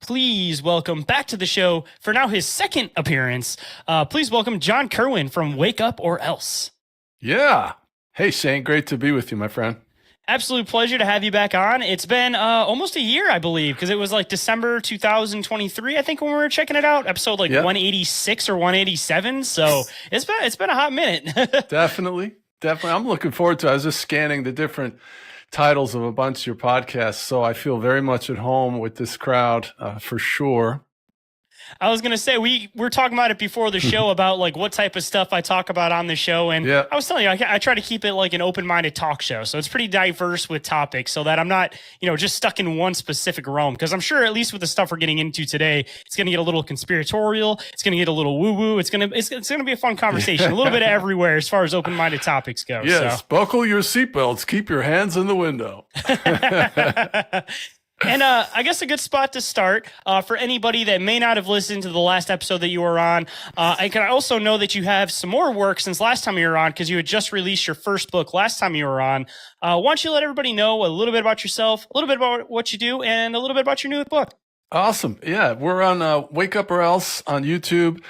please welcome back to the show for now his second appearance. Please welcome John Kerwin from Wake Up or Else. Yeah. Hey, Shane. Great to be with you, my friend. Absolute pleasure to have you back on. It's been almost a year, I believe, because it was like December 2023, I think, when we were checking it out, episode 186 or 187. So it's been a hot minute. Definitely. I'm looking forward to it. I was just scanning the different titles of a bunch of your podcasts, so I feel very much at home with this crowd for sure. I was going to say, we were talking about it before the show about like what type of stuff I talk about on the show. And I was telling you, I try to keep it like an open-minded talk show. So it's pretty diverse with topics so that I'm not, just stuck in one specific realm. Because I'm sure at least with the stuff we're getting into today, it's going to get a little conspiratorial. It's going to get a little woo-woo. It's going to be a fun conversation, a little bit everywhere as far as open-minded topics go. Yes, so. Buckle your seatbelts. Keep your hands in the window. And I guess a good spot to start for anybody that may not have listened to the last episode that you were on. I can also know that you have some more work since last time you were on because you had just released your first book last time you were on. Why don't you let everybody know a little bit about yourself, a little bit about what you do, and a little bit about your new book? Awesome. Yeah, we're on Wake Up or Else on YouTube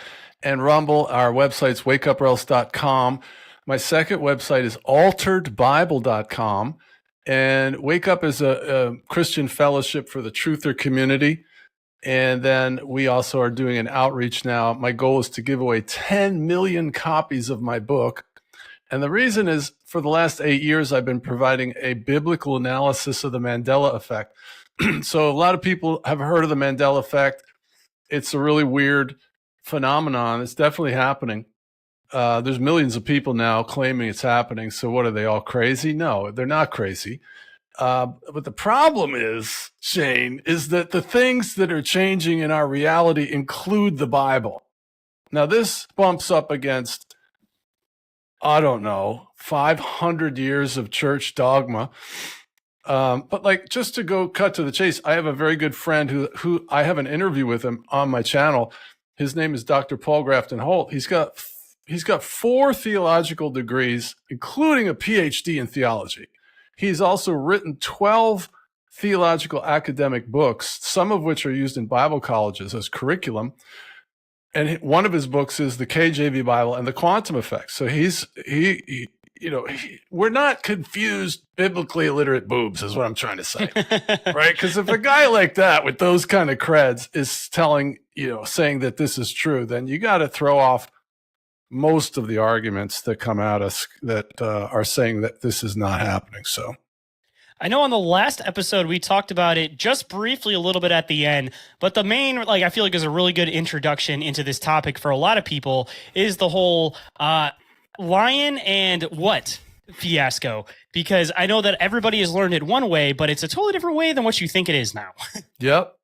and Rumble. Our website's wakeuporelse.com. My second website is alteredbible.com. And Wake Up is a Christian fellowship for the truther community. And then we also are doing an outreach now. My goal is to give away 10 million copies of my book. And the reason is for the last 8 years, I've been providing a biblical analysis of the Mandela effect. So a lot of people have heard of the Mandela effect. It's a really weird phenomenon. It's definitely happening. There's millions of people now claiming it's happening. So what are they all crazy? No, they're not crazy. But the problem is, Shane, is that the things that are changing in our reality include the Bible. Now this bumps up against, 500 years of church dogma. But just to go cut to the chase, I have a very good friend who I have an interview with him on my channel. His name is Dr. Paul Grafton Holt. He's got 4 theological degrees, including a PhD in theology. He's also written 12 theological academic books, some of which are used in Bible colleges as curriculum. And one of his books is the KJV Bible and the Quantum Effect. So we're not confused biblically illiterate boobs is what I'm trying to say, right? Because if a guy like that with those kind of creds is saying that this is true, then you got to throw off most of the arguments that come at us that are saying that this is not happening. So I know on the last episode, we talked about it just briefly a little bit at the end, but the main, I feel like is a really good introduction into this topic for a lot of people is the whole lion and what fiasco, because I know that everybody has learned it one way, but it's a totally different way than what you think it is now. Yep.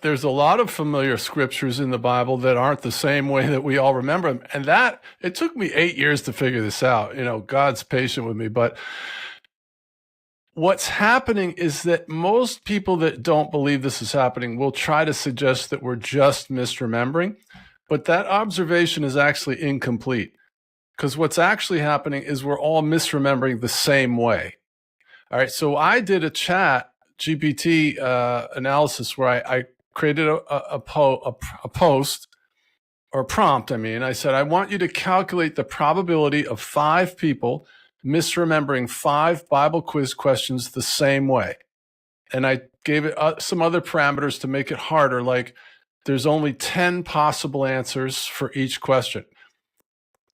There's a lot of familiar scriptures in the Bible that aren't the same way that we all remember them. And that it took me 8 years to figure this out. God's patient with me. But what's happening is that most people that don't believe this is happening will try to suggest that we're just misremembering. But that observation is actually incomplete. Because what's actually happening is we're all misremembering the same way. All right. So I did a chat GPT analysis where I created a post or prompt. I said, I want you to calculate the probability of 5 people misremembering 5 Bible quiz questions the same way. And I gave it some other parameters to make it harder, like there's only 10 possible answers for each question.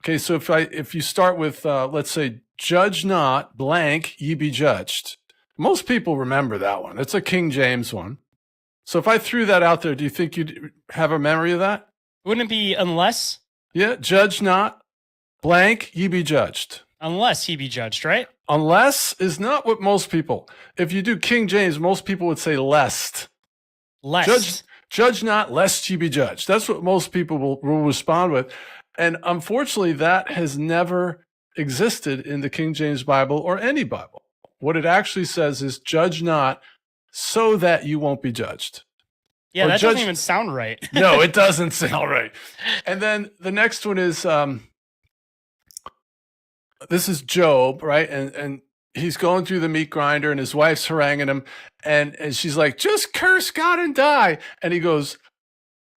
Okay, so if you start with, let's say, judge not, blank, ye be judged. Most people remember that one. It's a King James one. So if I threw that out there, do you think you'd have a memory of that? Wouldn't it be unless? Yeah, judge not, blank, ye be judged. Unless he be judged, right? Unless is not what most people. If you do King James, most people would say lest. Lest. Judge not, lest ye be judged. That's what most people will respond with. And unfortunately, that has never existed in the King James Bible or any Bible. What it actually says is judge not so that you won't be judged. Yeah, that doesn't even sound right. No, it doesn't sound right. And then the next one is, this is Job, right? And he's going through the meat grinder and his wife's haranguing him. And she's like, just curse God and die. And he goes,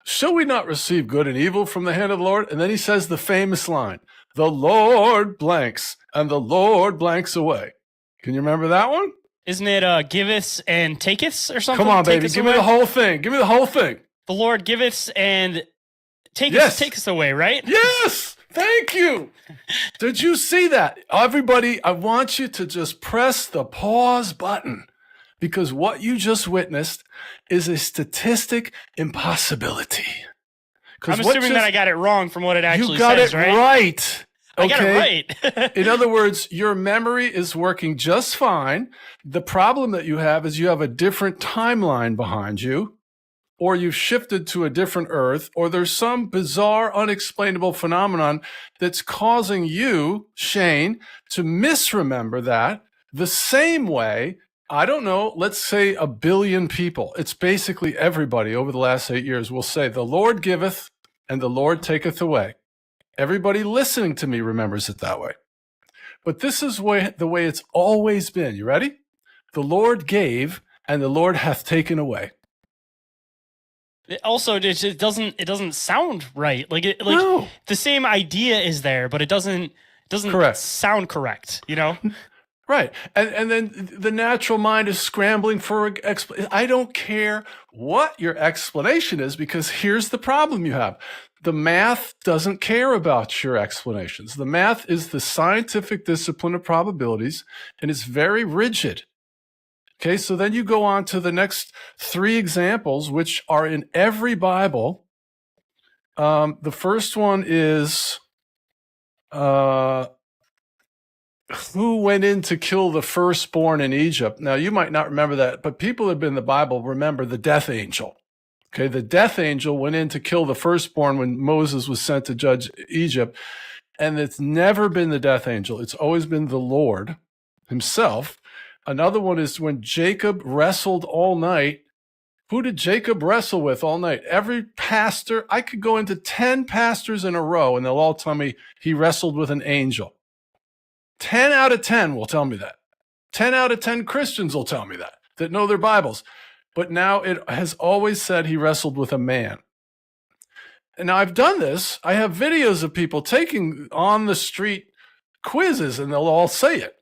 shall we not receive good and evil from the hand of the Lord? And then he says the famous line, the Lord blanks and the Lord blanks away. Can you remember that one? Isn't it giveth and taketh or something? Come on, baby. Give me the whole thing. Give me the whole thing. The Lord giveth and taketh away, right? Yes. Thank you. Did you see that? Everybody, I want you to just press the pause button, because what you just witnessed is a statistic impossibility. I'm assuming that I got it wrong from what it actually says, right? You got it right. I got it right. In other words, your memory is working just fine. The problem that you have is you have a different timeline behind you, or you've shifted to a different Earth, or there's some bizarre, unexplainable phenomenon that's causing you, Shane, to misremember that the same way, I don't know, let's say 1 billion people. It's basically everybody over the last 8 years will say, the Lord giveth and the Lord taketh away. Everybody listening to me remembers it that way. But this is the way it's always been. You ready? The Lord gave and the Lord hath taken away. Also, it doesn't sound right. No. The same idea is there, but it doesn't sound correct, you know? Right. And then the natural mind is scrambling for I don't care what your explanation is, because here's the problem you have. The math doesn't care about your explanations. The math is the scientific discipline of probabilities, and it's very rigid. Okay, so then you go on to the next 3 examples, which are in every Bible. The first one is who went in to kill the firstborn in Egypt. Now, you might not remember that, but people who have been in the Bible remember the death angel. Okay, the death angel went in to kill the firstborn when Moses was sent to judge Egypt, and it's never been the death angel. It's always been the Lord himself. Another one is when Jacob wrestled all night. Who did Jacob wrestle with all night? Every pastor. I could go into 10 pastors in a row and they'll all tell me he wrestled with an angel. 10 out of 10 will tell me that. 10 out of 10 Christians will tell me that know their Bibles. But now it has always said he wrestled with a man. And now I've done this. I have videos of people taking on the street quizzes and they'll all say it.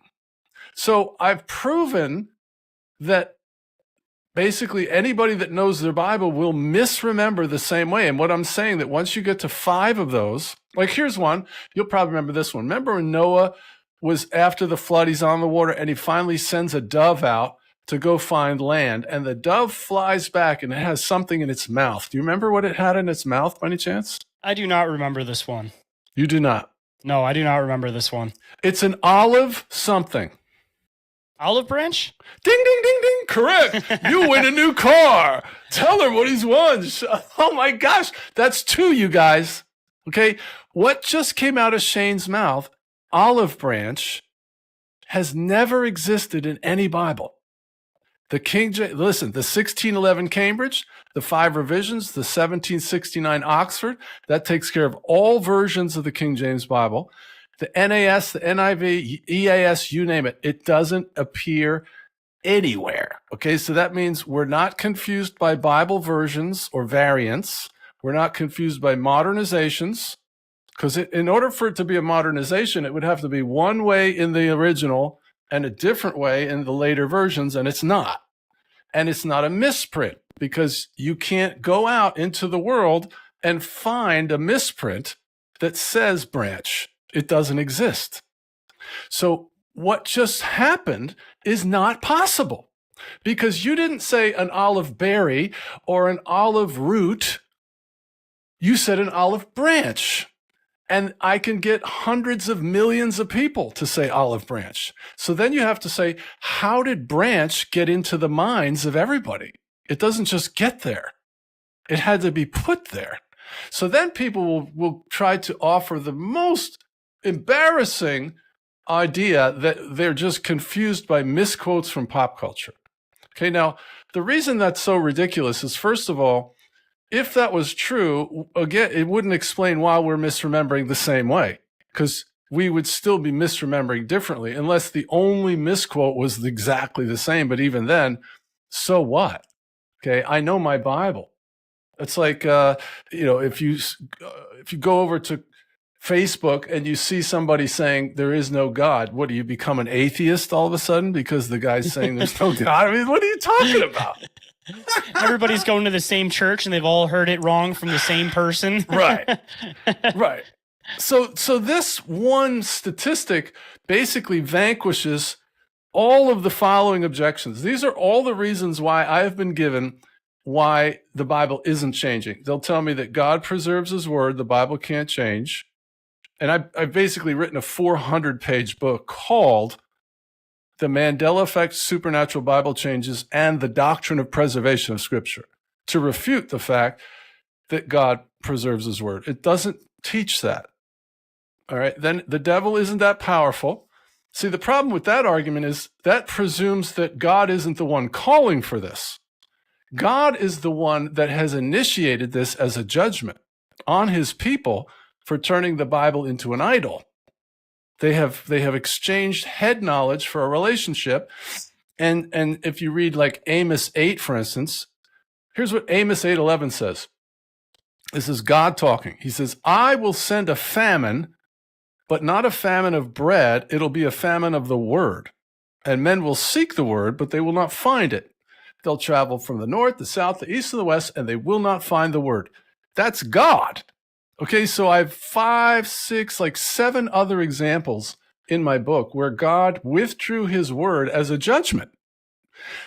So I've proven that basically anybody that knows their Bible will misremember the same way. And what I'm saying, that once you get to 5 of those, like here's one, you'll probably remember this one. Remember when Noah was after the flood, he's on the water and he finally sends a dove out to go find land, and the dove flies back and it has something in its mouth. Do you remember what it had in its mouth by any chance? I do not remember this one. You do not? No, I do not remember this one. It's an olive something. Olive branch? Ding, ding, ding, ding. Correct. You win a new car. Tell her what he's won. Oh my gosh. That's 2, you guys. Okay. What just came out of Shane's mouth, olive branch, has never existed in any Bible. The the 1611 Cambridge, the 5 revisions, the 1769 Oxford, that takes care of all versions of the King James Bible. The NAS, the NIV, EAS, you name it, it doesn't appear anywhere. Okay, so that means we're not confused by Bible versions or variants. We're not confused by modernizations, because in order for it to be a modernization, it would have to be one way in the original and a different way in the later versions, and it's not. And it's not a misprint, because you can't go out into the world and find a misprint that says branch. It doesn't exist. So what just happened is not possible, because you didn't say an olive berry or an olive root. You said an olive branch. And I can get hundreds of millions of people to say olive branch. So then you have to say, how did branch get into the minds of everybody? It doesn't just get there. It had to be put there. So then people will try to offer the most embarrassing idea that they're just confused by misquotes from pop culture. Okay, now, the reason that's so ridiculous is, first of all, if that was true, again, it wouldn't explain why we're misremembering the same way, because we would still be misremembering differently, unless the only misquote was exactly the same. But even then, so what? Okay, I know my Bible. It's like, if you go over to Facebook and you see somebody saying there is no God, what, do you become an atheist all of a sudden because the guy's saying there's no God? I mean, what are you talking about? Everybody's going to the same church and they've all heard it wrong from the same person. Right. Right. So this one statistic basically vanquishes all of the following objections. These are all the reasons why I have been given why the Bible isn't changing. They'll tell me that God preserves his word, the Bible can't change. And I've basically written a 400-page book called The Mandela Effect, Supernatural Bible Changes, and the Doctrine of Preservation of Scripture, to refute the fact that God preserves his word. It doesn't teach that. All right, then the devil isn't that powerful. See, the problem with that argument is that presumes that God isn't the one calling for this. God is the one that has initiated this as a judgment on his people for turning the Bible into an idol. They have exchanged head knowledge for a relationship. And if you read like Amos 8, for instance, here's what Amos 8:11 says. This is God talking. He says, I will send a famine, but not a famine of bread. It'll be a famine of the word. And men will seek the word, but they will not find it. They'll travel from the north, the south, the east, and the west, and they will not find the word. That's God. Okay, so I have 5, 6, like 7 other examples in my book where God withdrew his word as a judgment.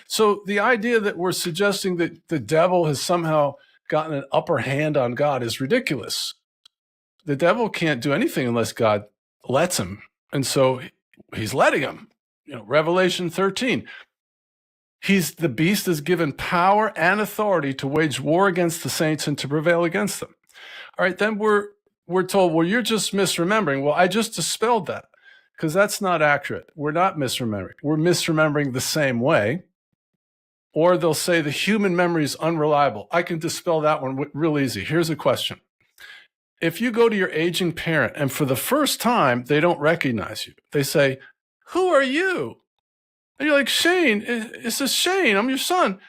So the idea that we're suggesting that the devil has somehow gotten an upper hand on God is ridiculous. The devil can't do anything unless God lets him. And so he's letting him. Revelation 13. The beast is given power and authority to wage war against the saints and to prevail against them. All right, then we're told, well, you're just misremembering. Well, I just dispelled that because that's not accurate. We're not misremembering. We're misremembering the same way. Or they'll say the human memory is unreliable. I can dispel that one real easy. Here's a question. If you go to your aging parent and for the first time, they don't recognize you, they say, who are you? And you're like, Shane, this is Shane. I'm your son.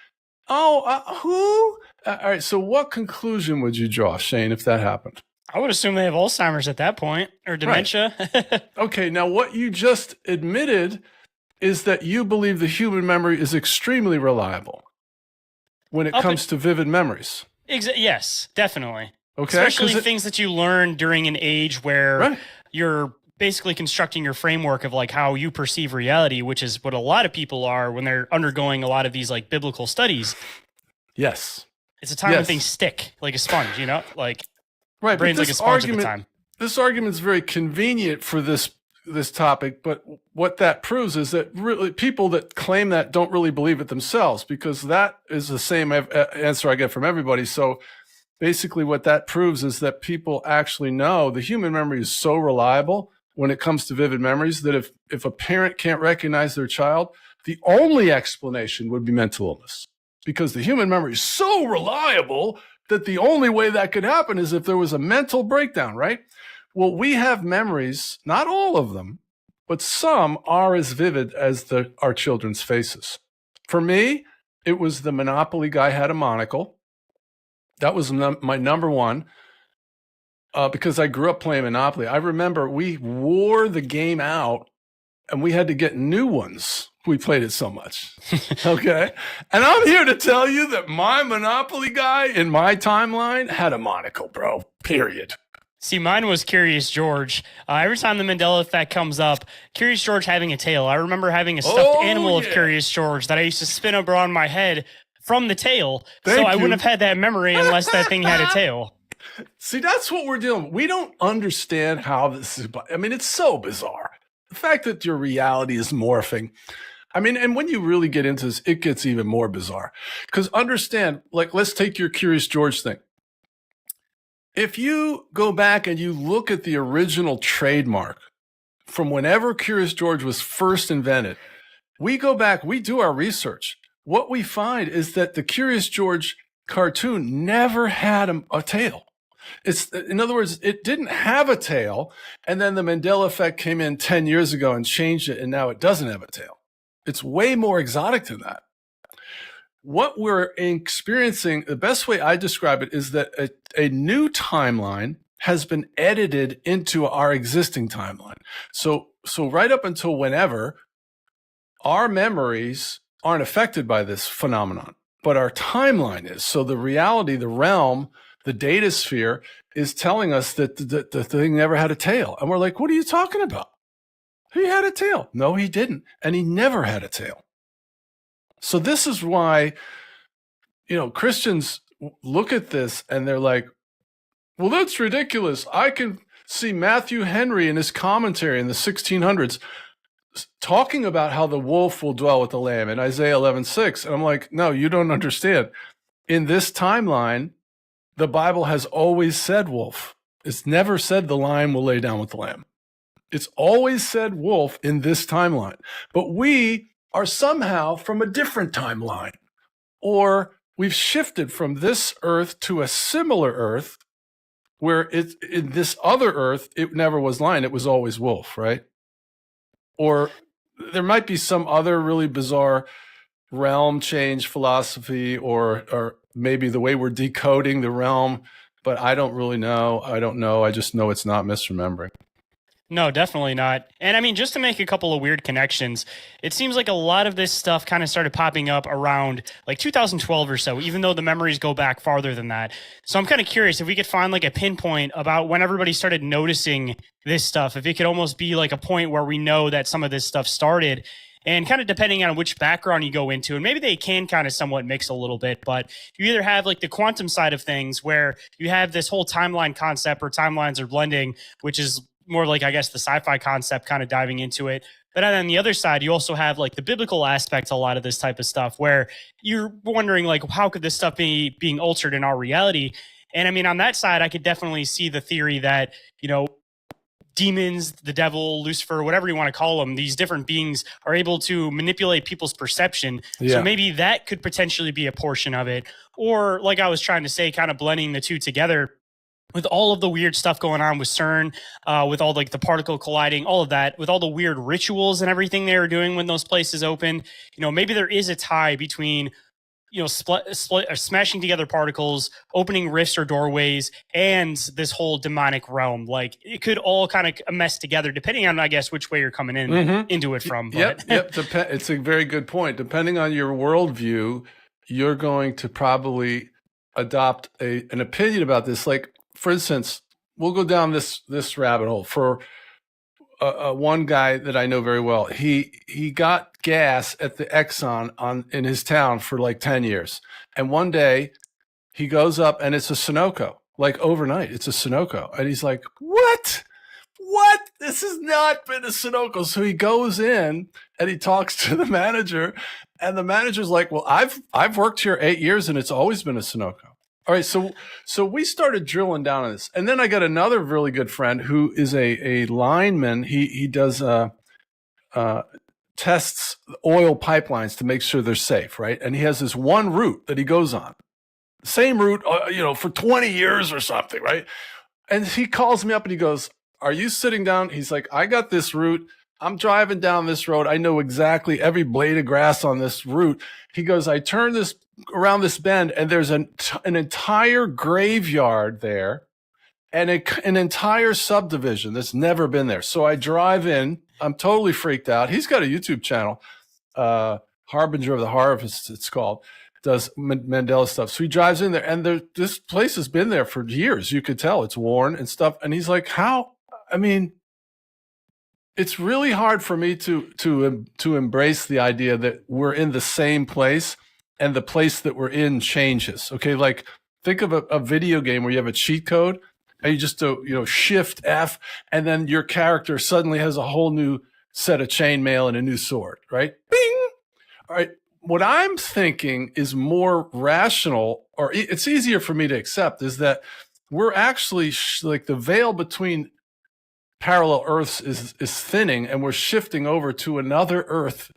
Oh, who? All right. So what conclusion would you draw, Shane, if that happened? I would assume they have Alzheimer's at that point or dementia. Right. Okay. Now, what you just admitted is that you believe the human memory is extremely reliable when it comes to vivid memories. Yes, definitely. Okay. Especially things that you learn during an age where you're basically constructing your framework of like how you perceive reality, which is what a lot of people are when they're undergoing a lot of these like biblical studies. Yes. It's a time when things stick like a sponge, like brain's like a sponge at the time. This argument is very convenient for this topic, but what that proves is that really people that claim that don't really believe it themselves, because that is the same answer I get from everybody. So basically what that proves is that people actually know the human memory is so reliable when it comes to vivid memories that if a parent can't recognize their child, the only explanation would be mental illness, because the human memory is so reliable that the only way that could happen is if there was a mental breakdown, right? Well, we have memories, not all of them, but some are as vivid as our children's faces. For me, it was the Monopoly guy had a monocle. That was my number one. Because I grew up playing Monopoly. I remember we wore the game out and we had to get new ones. We played it so much. Okay. And I'm here to tell you that my Monopoly guy in my timeline had a monocle, bro. Period. See, mine was Curious George. Every time the Mandela Effect comes up, Curious George having a tail. I remember having a stuffed animal of Curious George that I used to spin up around my head from the tail. So I wouldn't have had that memory unless that thing had a tail. See, that's what we're dealing with. We don't understand how this is. I mean, it's so bizarre. The fact that your reality is morphing. I mean, and when you really get into this, it gets even more bizarre. Because understand, like, let's take your Curious George thing. If you go back and you look at the original trademark from whenever Curious George was first invented, we go back, we do our research. What we find is that the Curious George cartoon never had a tail. In other words, it didn't have a tail, and then the Mandela effect came in 10 years ago and changed it, and now it doesn't have a tail. It's way more exotic than that. What we're experiencing, the best way I describe it is that a new timeline has been edited into our existing timeline. So right up until whenever, our memories aren't affected by this phenomenon, but our timeline is. So the reality, the realm, the data sphere is telling us that the thing never had a tail. And we're like, what are you talking about? He had a tail. No, he didn't. And he never had a tail. So this is why, Christians look at this and they're like, well, that's ridiculous. I can see Matthew Henry in his commentary in the 1600s talking about how the wolf will dwell with the lamb in Isaiah 11:6. And I'm like, no, you don't understand. In this timeline, the Bible has always said wolf. It's never said the lion will lay down with the lamb. It's always said wolf in this timeline. But we are somehow from a different timeline, or we've shifted from this earth to a similar earth where in this other earth, it never was lion, it was always wolf, right? Or there might be some other really bizarre realm change philosophy, or maybe the way we're decoding the realm, but I don't really know. I don't know. I just know it's not misremembering. No, definitely not. And I mean, just to make a couple of weird connections, it seems like a lot of this stuff kind of started popping up around like 2012 or so, even though the memories go back farther than that. So I'm kind of curious if we could find like a pinpoint about when everybody started noticing this stuff, if it could almost be like a point where we know that some of this stuff started. And kind of depending on which background you go into, and maybe they can kind of somewhat mix a little bit, but you either have like the quantum side of things where you have this whole timeline concept where timelines are blending, which is more like, I guess, the sci-fi concept kind of diving into it. But then on the other side, you also have like the biblical aspect to a lot of this type of stuff where you're wondering like, how could this stuff be being altered in our reality? And I mean, on that side, I could definitely see the theory that, demons, the devil, Lucifer, whatever you want to call them, these different beings are able to manipulate people's perception. Yeah. So maybe that could potentially be a portion of it. Or like I was trying to say, kind of blending the two together with all of the weird stuff going on with CERN, with all like the particle colliding, all of that, with all the weird rituals and everything they were doing when those places opened. Maybe there is a tie between smashing together particles, opening rifts or doorways, and this whole demonic realm. Like it could all kind of mess together depending on, I guess, which way you're coming into it from. But. Yep. It's a very good point. Depending on your worldview, you're going to probably adopt an opinion about this. Like, for instance, we'll go down this rabbit hole for one guy that I know very well. He got gas at the Exxon in his town for like 10 years. And one day he goes up and it's a Sunoco, like overnight. It's a Sunoco. And he's like, what? This has not been a Sunoco. So he goes in and he talks to the manager, and the manager's like, well, I've worked here 8 years and it's always been a Sunoco. All right, so we started drilling down on this, and then I got another really good friend who is a lineman. He does tests oil pipelines to make sure they're safe, right? And he has this one route that he goes on, same route, for 20 years or something, right? And he calls me up and he goes, "Are you sitting down?" He's like, "I got this route. I'm driving down this road. I know exactly every blade of grass on this route." He goes, "I turn this around this bend and there's an entire graveyard there and an entire subdivision that's never been there." So I drive in. I'm totally freaked out. He's got a YouTube channel, Harbinger of the Harvest, it's called. Does Mandela stuff. So he drives in there, and this place has been there for years. You could tell it's worn and stuff. And he's like, "How? I mean, it's really hard for me to embrace the idea that we're in the same place and the place that we're in changes." Okay, like think of a video game where you have a cheat code and you just do Shift F, and then your character suddenly has a whole new set of chainmail and a new sword, right? Bing. All right. What I'm thinking is more rational, or it's easier for me to accept, is that we're actually like the veil between parallel Earths is thinning, and we're shifting over to another Earth,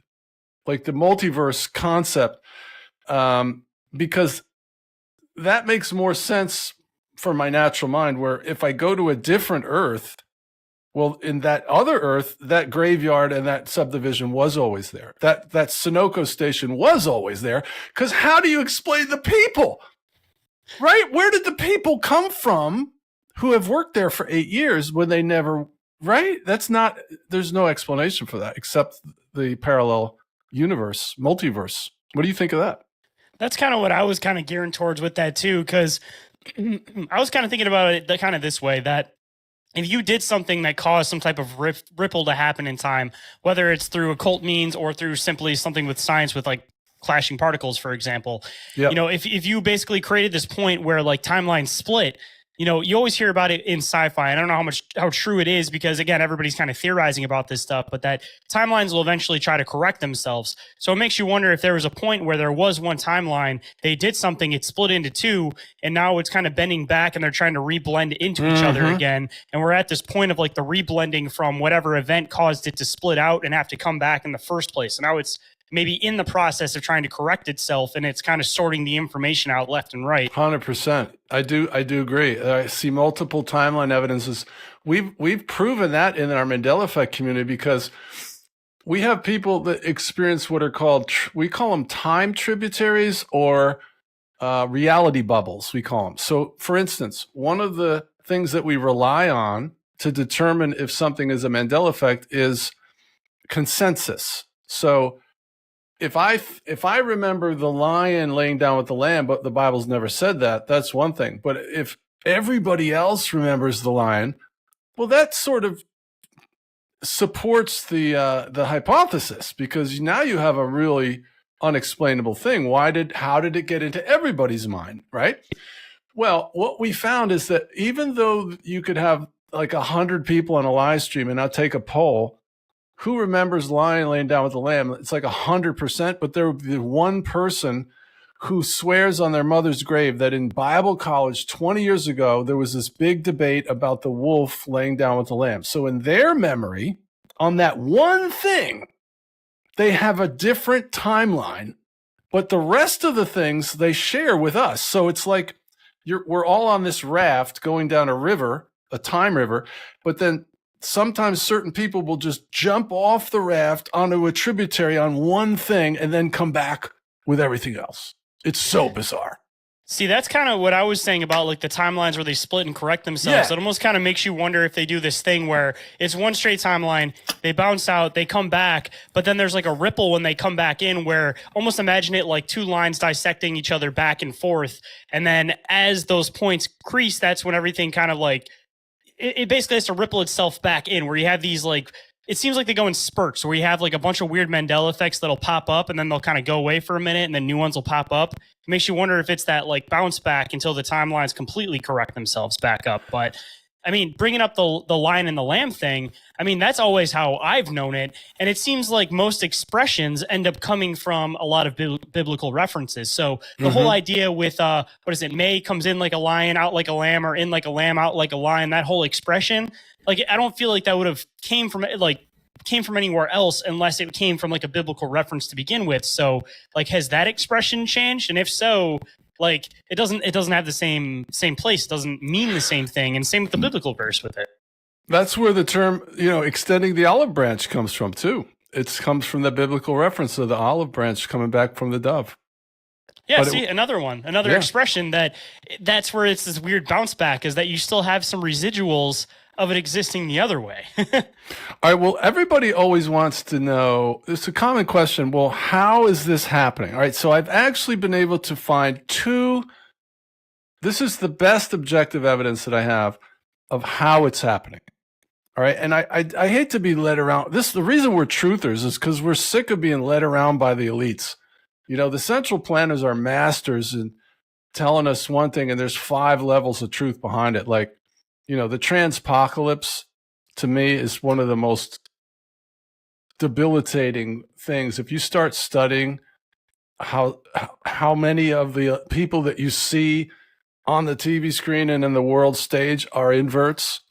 like the multiverse concept, because that makes more sense for my natural mind where if I go to a different Earth, well, in that other Earth, that graveyard and that subdivision was always there. That Sunoco station was always there. Because how do you explain the people? Right? Where did the people come from who have worked there for 8 years when they never, right? There's no explanation for that except the parallel universe, multiverse. What do you think of that? That's kind of what I was kind of gearing towards with that too, because I was kind of thinking about it kind of this way, that if you did something that caused some type of ripple to happen in time, whether it's through occult means or through simply something with science, with like clashing particles, for example, yep. You know, if you basically created this point where like timelines split, you know, you always hear about it in sci-fi. I don't know how true it is because, again, everybody's kind of theorizing about this stuff, but that timelines will eventually try to correct themselves. So it makes you wonder if there was a point where there was one timeline, they did something, it split into two, and now it's kind of bending back and they're trying to reblend into each other again. And we're at this point of like the reblending from whatever event caused it to split out and have to come back in the first place. And now it's maybe in the process of trying to correct itself, and it's kind of sorting the information out left and right. 100%. I do agree. I see multiple timeline evidences. We've proven that in our Mandela Effect community because we have people that experience what are called, we call them time tributaries or reality bubbles, we call them. So for instance, one of the things that we rely on to determine if something is a Mandela Effect is consensus. So if I remember the lion laying down with the lamb, but the Bible's never said that, that's one thing. But if everybody else remembers the lion, well, that sort of supports the hypothesis, because now you have a really unexplainable thing. How did it get into everybody's mind, right? Well, what we found is that even though you could have like 100 people on a live stream and now take a poll, who remembers the lion laying down with the lamb? It's like 100%, but there would be one person who swears on their mother's grave that in Bible college 20 years ago, there was this big debate about the wolf laying down with the lamb. So in their memory, on that one thing, they have a different timeline, but the rest of the things they share with us. So it's like we're all on this raft going down a river, a time river, but then sometimes certain people will just jump off the raft onto a tributary on one thing and then come back with everything else. It's so bizarre. See, that's kind of what I was saying about like the timelines where they split and correct themselves. Yeah. It almost kind of makes you wonder if they do this thing where it's one straight timeline, they bounce out, they come back, but then there's like a ripple when they come back in, where almost imagine it like two lines dissecting each other back and forth. And then as those points crease, that's when everything kind of like, it basically has to ripple itself back in, where you have these like, it seems like they go in spurts, where you have like a bunch of weird Mandela effects that'll pop up and then they'll kind of go away for a minute and then new ones will pop up. It makes you wonder if it's that like bounce back until the timelines completely correct themselves back up. But I mean, bringing up the lion and the lamb thing, I mean, that's always how I've known it. And it seems like most expressions end up coming from a lot of biblical references. So the whole idea with, what is it? May comes in like a lion, out like a lamb, or in like a lamb, out like a lion, that whole expression, like, I don't feel like that would have came from anywhere else unless it came from like a biblical reference to begin with. So like, has that expression changed? And if so, like it doesn't have the same place. It doesn't mean the same thing. And same with the biblical verse with it. That's where the term, extending the olive branch comes from too. It comes from the biblical reference of the olive branch coming back from the dove. Yeah, but another expression that's where it's this weird bounce back, is that you still have some residuals of it existing the other way. All right. Well, everybody always wants to know, it's a common question. Well, how is this happening? All right. So I've actually been able to find this is the best objective evidence that I have of how it's happening. All right. And I hate to be led around. The reason we're truthers is because we're sick of being led around by the elites. The central planners are masters in telling us one thing, and there's 5 levels of truth behind it. Like, the transpocalypse to me is one of the most debilitating things. If you start studying how many of the people that you see on the TV screen and in the world stage are inverts,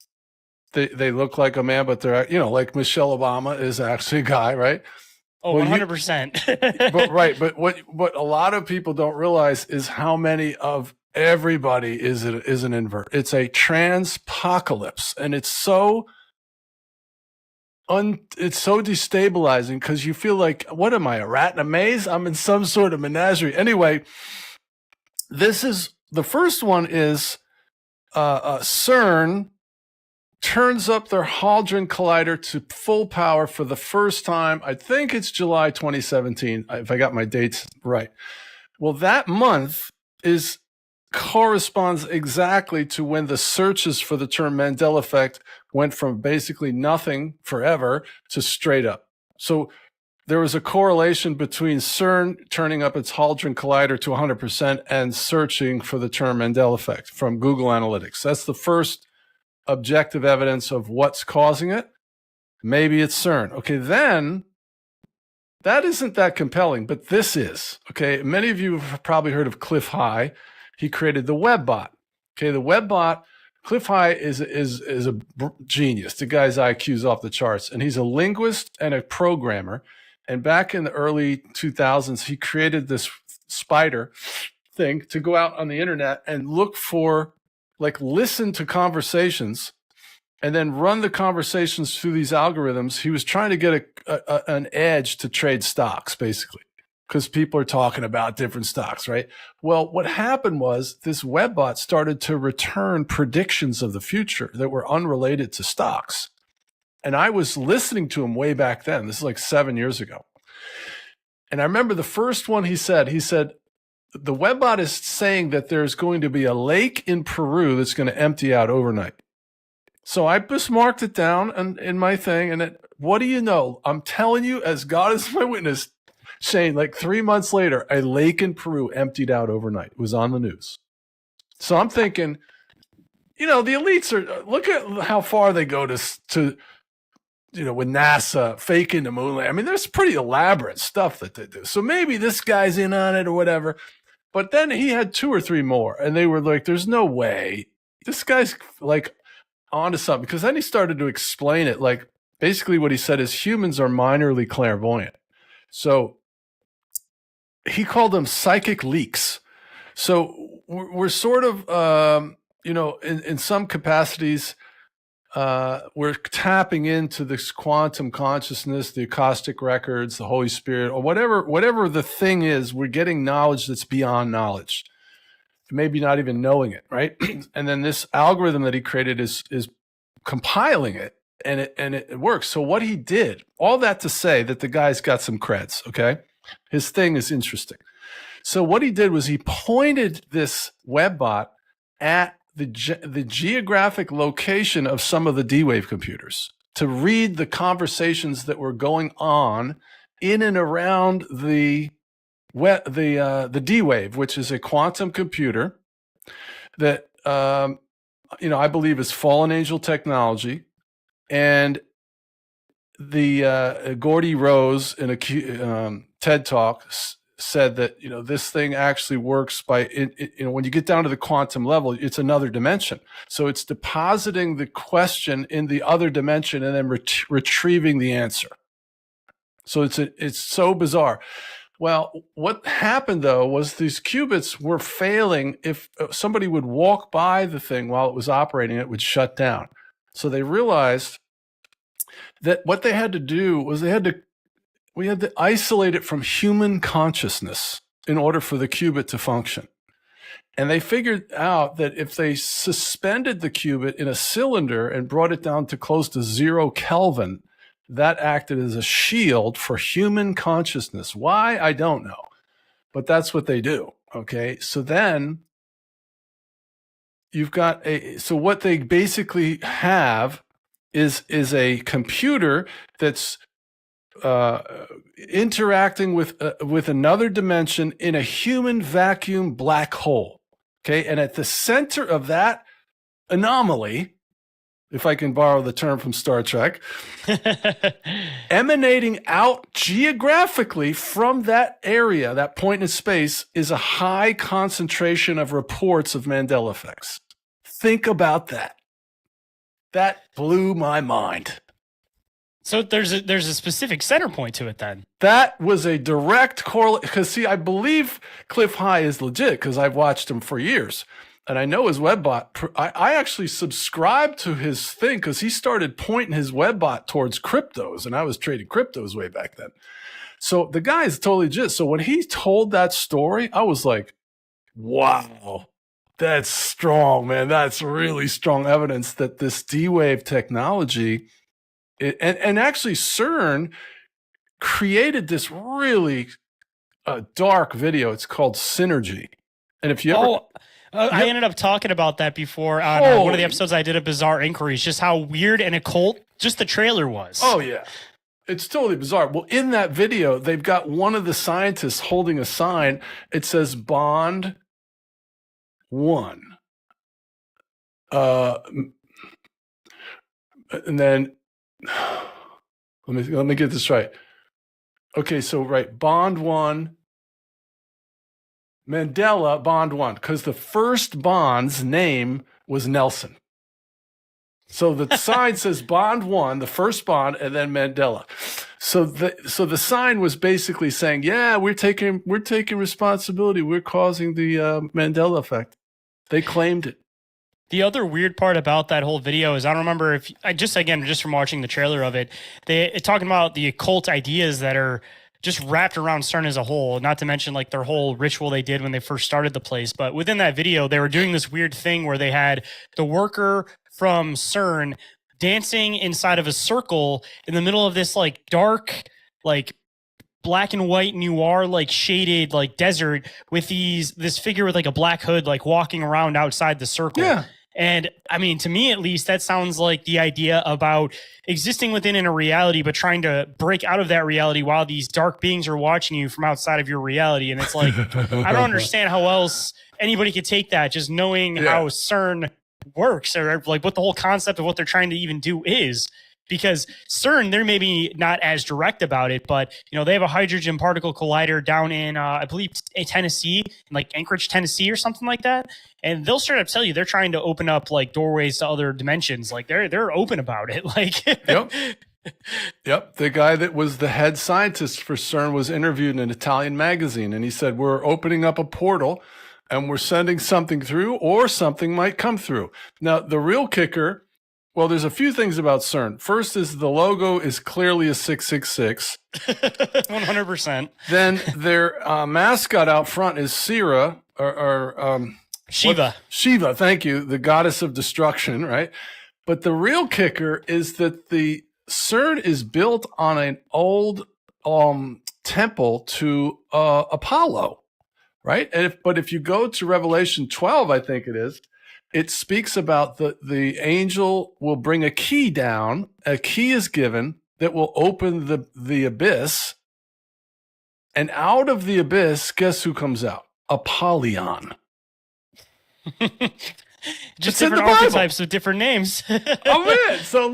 they look like a man, but they're, like Michelle Obama is actually a guy, right? Oh, 100%. But what a lot of people don't realize is how many of everybody is an invert. It's a transpocalypse, and it's so destabilizing because you feel like, what am I, a rat in a maze? I'm in some sort of menagerie. Anyway, this is the first one is CERN turns up their Hadron Collider to full power for the first time. I think it's July 2017, if I got my dates right. Well, that month corresponds exactly to when the searches for the term Mandela effect went from basically nothing forever to straight up. So there was a correlation between CERN turning up its Hadron Collider to 100% and searching for the term Mandela effect from Google Analytics. That's the first objective evidence of what's causing it. Maybe it's CERN. Okay, then that isn't that compelling, but this is. Okay, many of you have probably heard of Cliff High. He created the WebBot. Okay, the WebBot, Cliff High is a genius. The guy's IQ is off the charts, and he's a linguist and a programmer. And back in the early 2000s, he created this spider thing to go out on the internet and look for, listen to conversations and then run the conversations through these algorithms. He was trying to get an edge to trade stocks, basically, because people are talking about different stocks, right? Well, what happened was this WebBot started to return predictions of the future that were unrelated to stocks. And I was listening to him way back then. This is like 7 years ago. And I remember the first one he said, the WebBot is saying that there's going to be a lake in Peru that's going to empty out overnight. So I just marked it down in my thing. And what do you know? I'm telling you, as God is my witness, Shane, 3 months later, a lake in Peru emptied out overnight. It was on the news. So I'm thinking, the elites look at how far they go to with NASA faking the moon. I mean, there's pretty elaborate stuff that they do. So maybe this guy's in on it or whatever. But then he had 2 or 3 more, and they were like, there's no way. This guy's onto something. Because then he started to explain it. Basically what he said is humans are minorly clairvoyant. So he called them psychic leaks. So we're sort of, in some capacities, we're tapping into this quantum consciousness, the Akashic records, the Holy Spirit, or whatever the thing is. We're getting knowledge that's beyond knowledge, maybe not even knowing it, right? And then this algorithm that he created is compiling it, and it works. So what he did, all that to say that the guy's got some creds, okay? His thing is interesting. So what he did was he pointed this WebBot at the geographic location of some of the D-Wave computers to read the conversations that were going on in and around the D-Wave, which is a quantum computer that I believe is fallen angel technology. And the Gordy Rose in a TED Talk said that this thing actually works by when you get down to the quantum level, it's another dimension. So it's depositing the question in the other dimension and then retrieving the answer. So it's so bizarre. Well, what happened though was these qubits were failing. If somebody would walk by the thing while it was operating, it would shut down. So they realized that what they had to do was we had to isolate it from human consciousness in order for the qubit to function. And they figured out that if they suspended the qubit in a cylinder and brought it down to close to 0 Kelvin, that acted as a shield for human consciousness. Why? I don't know. But that's what they do. Okay. So then you've got so what they basically have is a computer that's interacting with another dimension in a human vacuum black hole. Okay. And at the center of that anomaly, if I can borrow the term from Star Trek, emanating out geographically from that area, that point in space, is a high concentration of reports of Mandela effects. Think about that. That blew my mind. So there's a specific center point to it then. That was a direct correlation. Because see, I believe Cliff High is legit because I've watched him for years. And I know his webbot. I actually subscribed to his thing because he started pointing his webbot towards cryptos. And I was trading cryptos way back then. So the guy is totally legit. So when he told that story, I was like, wow, that's strong, man. That's really strong evidence that this D-Wave technology, and actually CERN created this really dark video. It's called Synergy. And if you ever... I ended up talking about that before on one of the episodes I did of Bizarre Inquiries, just how weird and occult just the trailer was. Oh, yeah. It's totally bizarre. Well, in that video, they've got one of the scientists holding a sign. It says Bond 1. And then let me get this right. Okay, so right, Bond 1, Mandela, Bond 1, because the first Bond's name was Nelson. So the sign says Bond 1, the first Bond, and then Mandela. So the sign was basically saying, yeah, we're taking responsibility. We're causing the Mandela effect. They claimed it. The other weird part about that whole video is I don't remember if I just from watching the trailer of it, it's talking about the occult ideas that are just wrapped around CERN as a whole, not to mention like their whole ritual they did when they first started the place. But within that video, they were doing this weird thing where they had the worker from CERN dancing inside of a circle in the middle of this like dark, like black and white noir, like shaded, like desert with this figure with like a black hood, like walking around outside the circle. Yeah. And I mean, to me, at least, that sounds like the idea about existing within a reality, but trying to break out of that reality while these dark beings are watching you from outside of your reality. And it's like, I don't understand how else anybody could take that, just knowing how CERN works or like what the whole concept of what they're trying to even do is. Because CERN, they're maybe not as direct about it, but they have a hydrogen particle collider down in, I believe, Tennessee, like Anchorage, Tennessee, or something like that. And they'll straight up tell you they're trying to open up like doorways to other dimensions. Like they're open about it. Like, Yep. The guy that was the head scientist for CERN was interviewed in an Italian magazine, and he said, "We're opening up a portal, and we're sending something through, or something might come through." Now, the real kicker. Well, there's a few things about CERN. First is the logo is clearly a 666. 100%. Then their mascot out front is Sira, or Shiva. Shiva, thank you, the goddess of destruction, right? But the real kicker is that the CERN is built on an old temple to Apollo, right? But if you go to Revelation 12, I think it is, it speaks about the angel will bring a key down. A key is given that will open the abyss. And out of the abyss, guess who comes out? Apollyon. Just different archetypes with different names. Oh man. So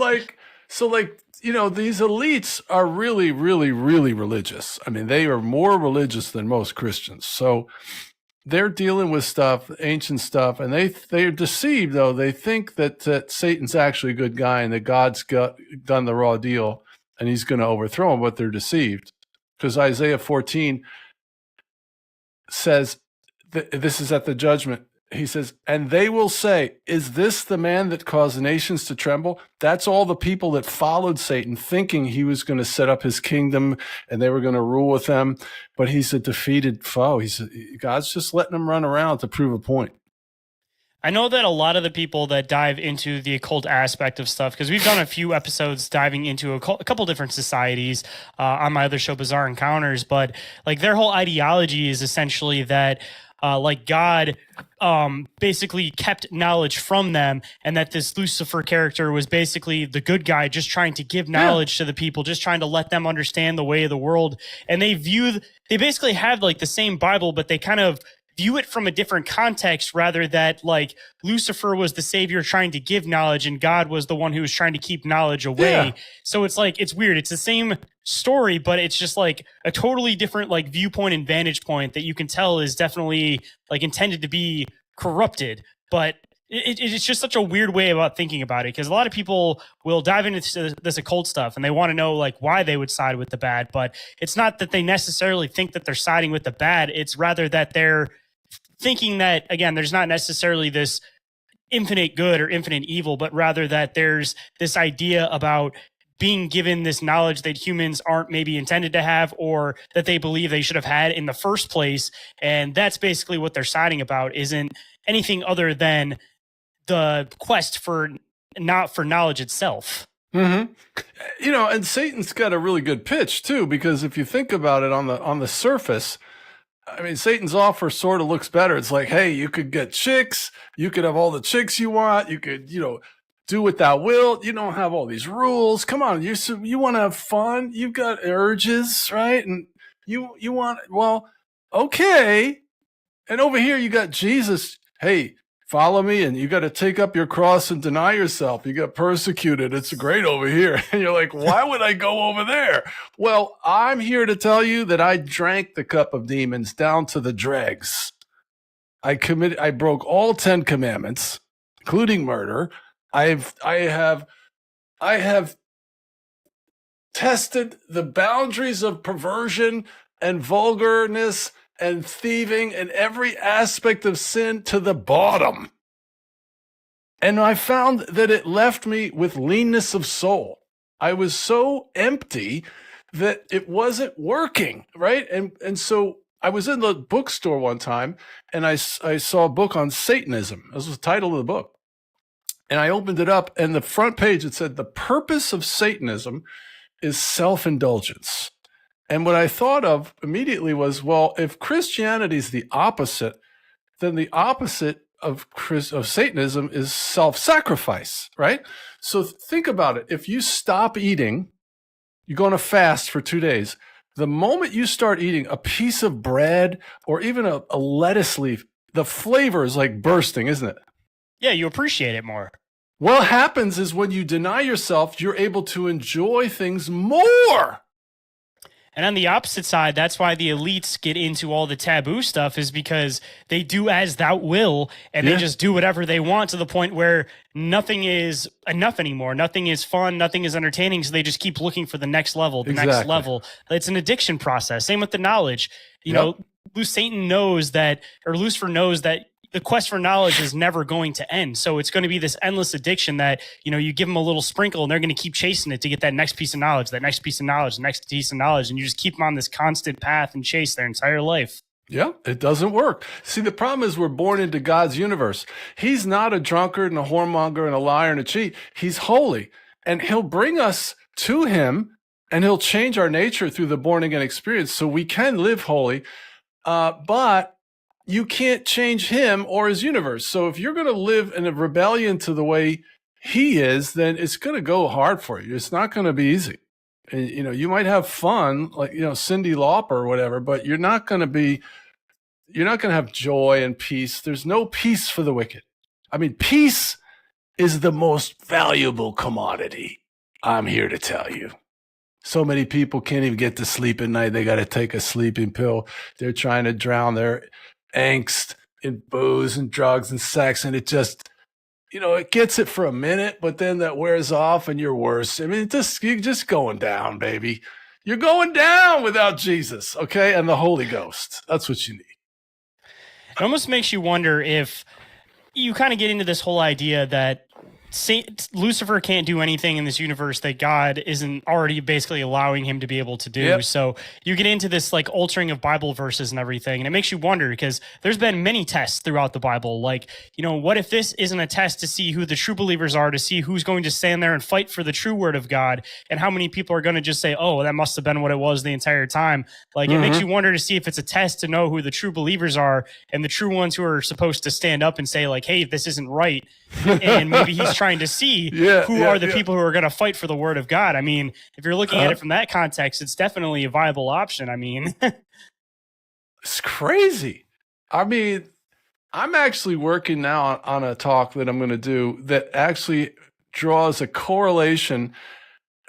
these elites are really, really, really religious. I mean, they are more religious than most Christians. So they're dealing with stuff, ancient stuff, and they're deceived, though. They think that Satan's actually a good guy and that God's done the raw deal and he's going to overthrow him, but they're deceived. Because Isaiah 14 says, this is at the judgment, he says, "And they will say, is this the man that caused the nations to tremble?" That's all the people that followed Satan, thinking he was going to set up his kingdom and they were going to rule with them. But he's a defeated foe. God's just letting them run around to prove a point. I know that a lot of the people that dive into the occult aspect of stuff, because we've done a few episodes diving into a couple different societies on my other show, Bizarre Encounters, but like their whole ideology is essentially that like God basically kept knowledge from them, and that this Lucifer character was basically the good guy just trying to give knowledge to the people, just trying to let them understand the way of the world. And they basically have like the same Bible, but they kind of view it from a different context, rather that like Lucifer was the savior trying to give knowledge and God was the one who was trying to keep knowledge away. Yeah. So it's like, it's weird. It's the same story, but it's just like a totally different like viewpoint and vantage point that you can tell is definitely like intended to be corrupted. But it's just such a weird way about thinking about it, because a lot of people will dive into this occult stuff and they want to know like why they would side with the bad, but it's not that they necessarily think that they're siding with the bad. It's rather that they're thinking that, again, there's not necessarily this infinite good or infinite evil, but rather that there's this idea about being given this knowledge that humans aren't maybe intended to have, or that they believe they should have had in the first place. And that's basically what they're siding about, isn't anything other than the quest for knowledge itself. Mm-hmm. You know, and Satan's got a really good pitch too, because if you think about it on the surface, I mean, Satan's offer sort of looks better. It's like, hey, you could get chicks, you could have all the chicks you want, you could, do what thou wilt. You don't have all these rules. Come on, you want to have fun. You've got urges, right? And you want, well, okay. And over here you got Jesus. Hey, follow me, and you got to take up your cross and deny yourself. You got persecuted. It's great over here. And you're like, why would I go over there? Well, I'm here to tell you that I drank the cup of demons down to the dregs. I broke all 10 commandments, including murder. I have tested the boundaries of perversion and vulgarness and thieving and every aspect of sin to the bottom. And I found that it left me with leanness of soul. I was so empty that it wasn't working, right? And so I was in the bookstore one time, and I saw a book on Satanism. This was the title of the book. And I opened it up, and the front page, it said, the purpose of Satanism is self-indulgence. And what I thought of immediately was, well, if Christianity is the opposite, then the opposite of Satanism is self-sacrifice, right? So think about it. If you stop eating, you're going to fast for 2 days. The moment you start eating a piece of bread or even a lettuce leaf, the flavor is like bursting, isn't it? Yeah, you appreciate it more. What happens is when you deny yourself, you're able to enjoy things more. And on the opposite side, that's why the elites get into all the taboo stuff, is because they do as thou will, and they just do whatever they want, to the point where nothing is enough anymore. Nothing is fun. Nothing is entertaining. So they just keep looking for the next level, next level. It's an addiction process. Same with the knowledge. You know, Satan knows that, or Lucifer knows that the quest for knowledge is never going to end. So it's going to be this endless addiction that, you give them a little sprinkle and they're going to keep chasing it to get that next piece of knowledge, the next piece of knowledge. And you just keep them on this constant path and chase their entire life. Yeah, it doesn't work. See, the problem is we're born into God's universe. He's not a drunkard and a whoremonger and a liar and a cheat. He's holy, and he'll bring us to him, and he'll change our nature through the born again experience so we can live holy. But you can't change him or his universe. So if you're going to live in a rebellion to the way he is, then it's going to go hard for you. It's not going to be easy. And, you might have fun, like, Cyndi Lauper or whatever, but you're not going to have joy and peace. There's no peace for the wicked. I mean, peace is the most valuable commodity. I'm here to tell you. So many people can't even get to sleep at night. They got to take a sleeping pill. They're trying to drown their angst in booze and drugs and sex, and it just, it gets it for a minute, but then that wears off and you're worse. I mean, you're just going down, baby. You're going down without Jesus, okay? And the Holy Ghost. That's what you need. It almost makes you wonder if you kind of get into this whole idea that Lucifer can't do anything in this universe that God isn't already basically allowing him to be able to do. Yep. So you get into this like altering of Bible verses and everything, and it makes you wonder, because there's been many tests throughout the Bible. Like, what if this isn't a test to see who the true believers are, to see who's going to stand there and fight for the true word of God, and how many people are going to just say, oh, that must have been what it was the entire time. Like, it makes you wonder to see if it's a test to know who the true believers are, and the true ones who are supposed to stand up and say like, hey, this isn't right. And maybe he's trying to see who are the people who are going to fight for the word of God. I mean, if you're looking at it from that context, it's definitely a viable option. I mean, it's crazy. I mean, I'm actually working now on a talk that I'm going to do that actually draws a correlation.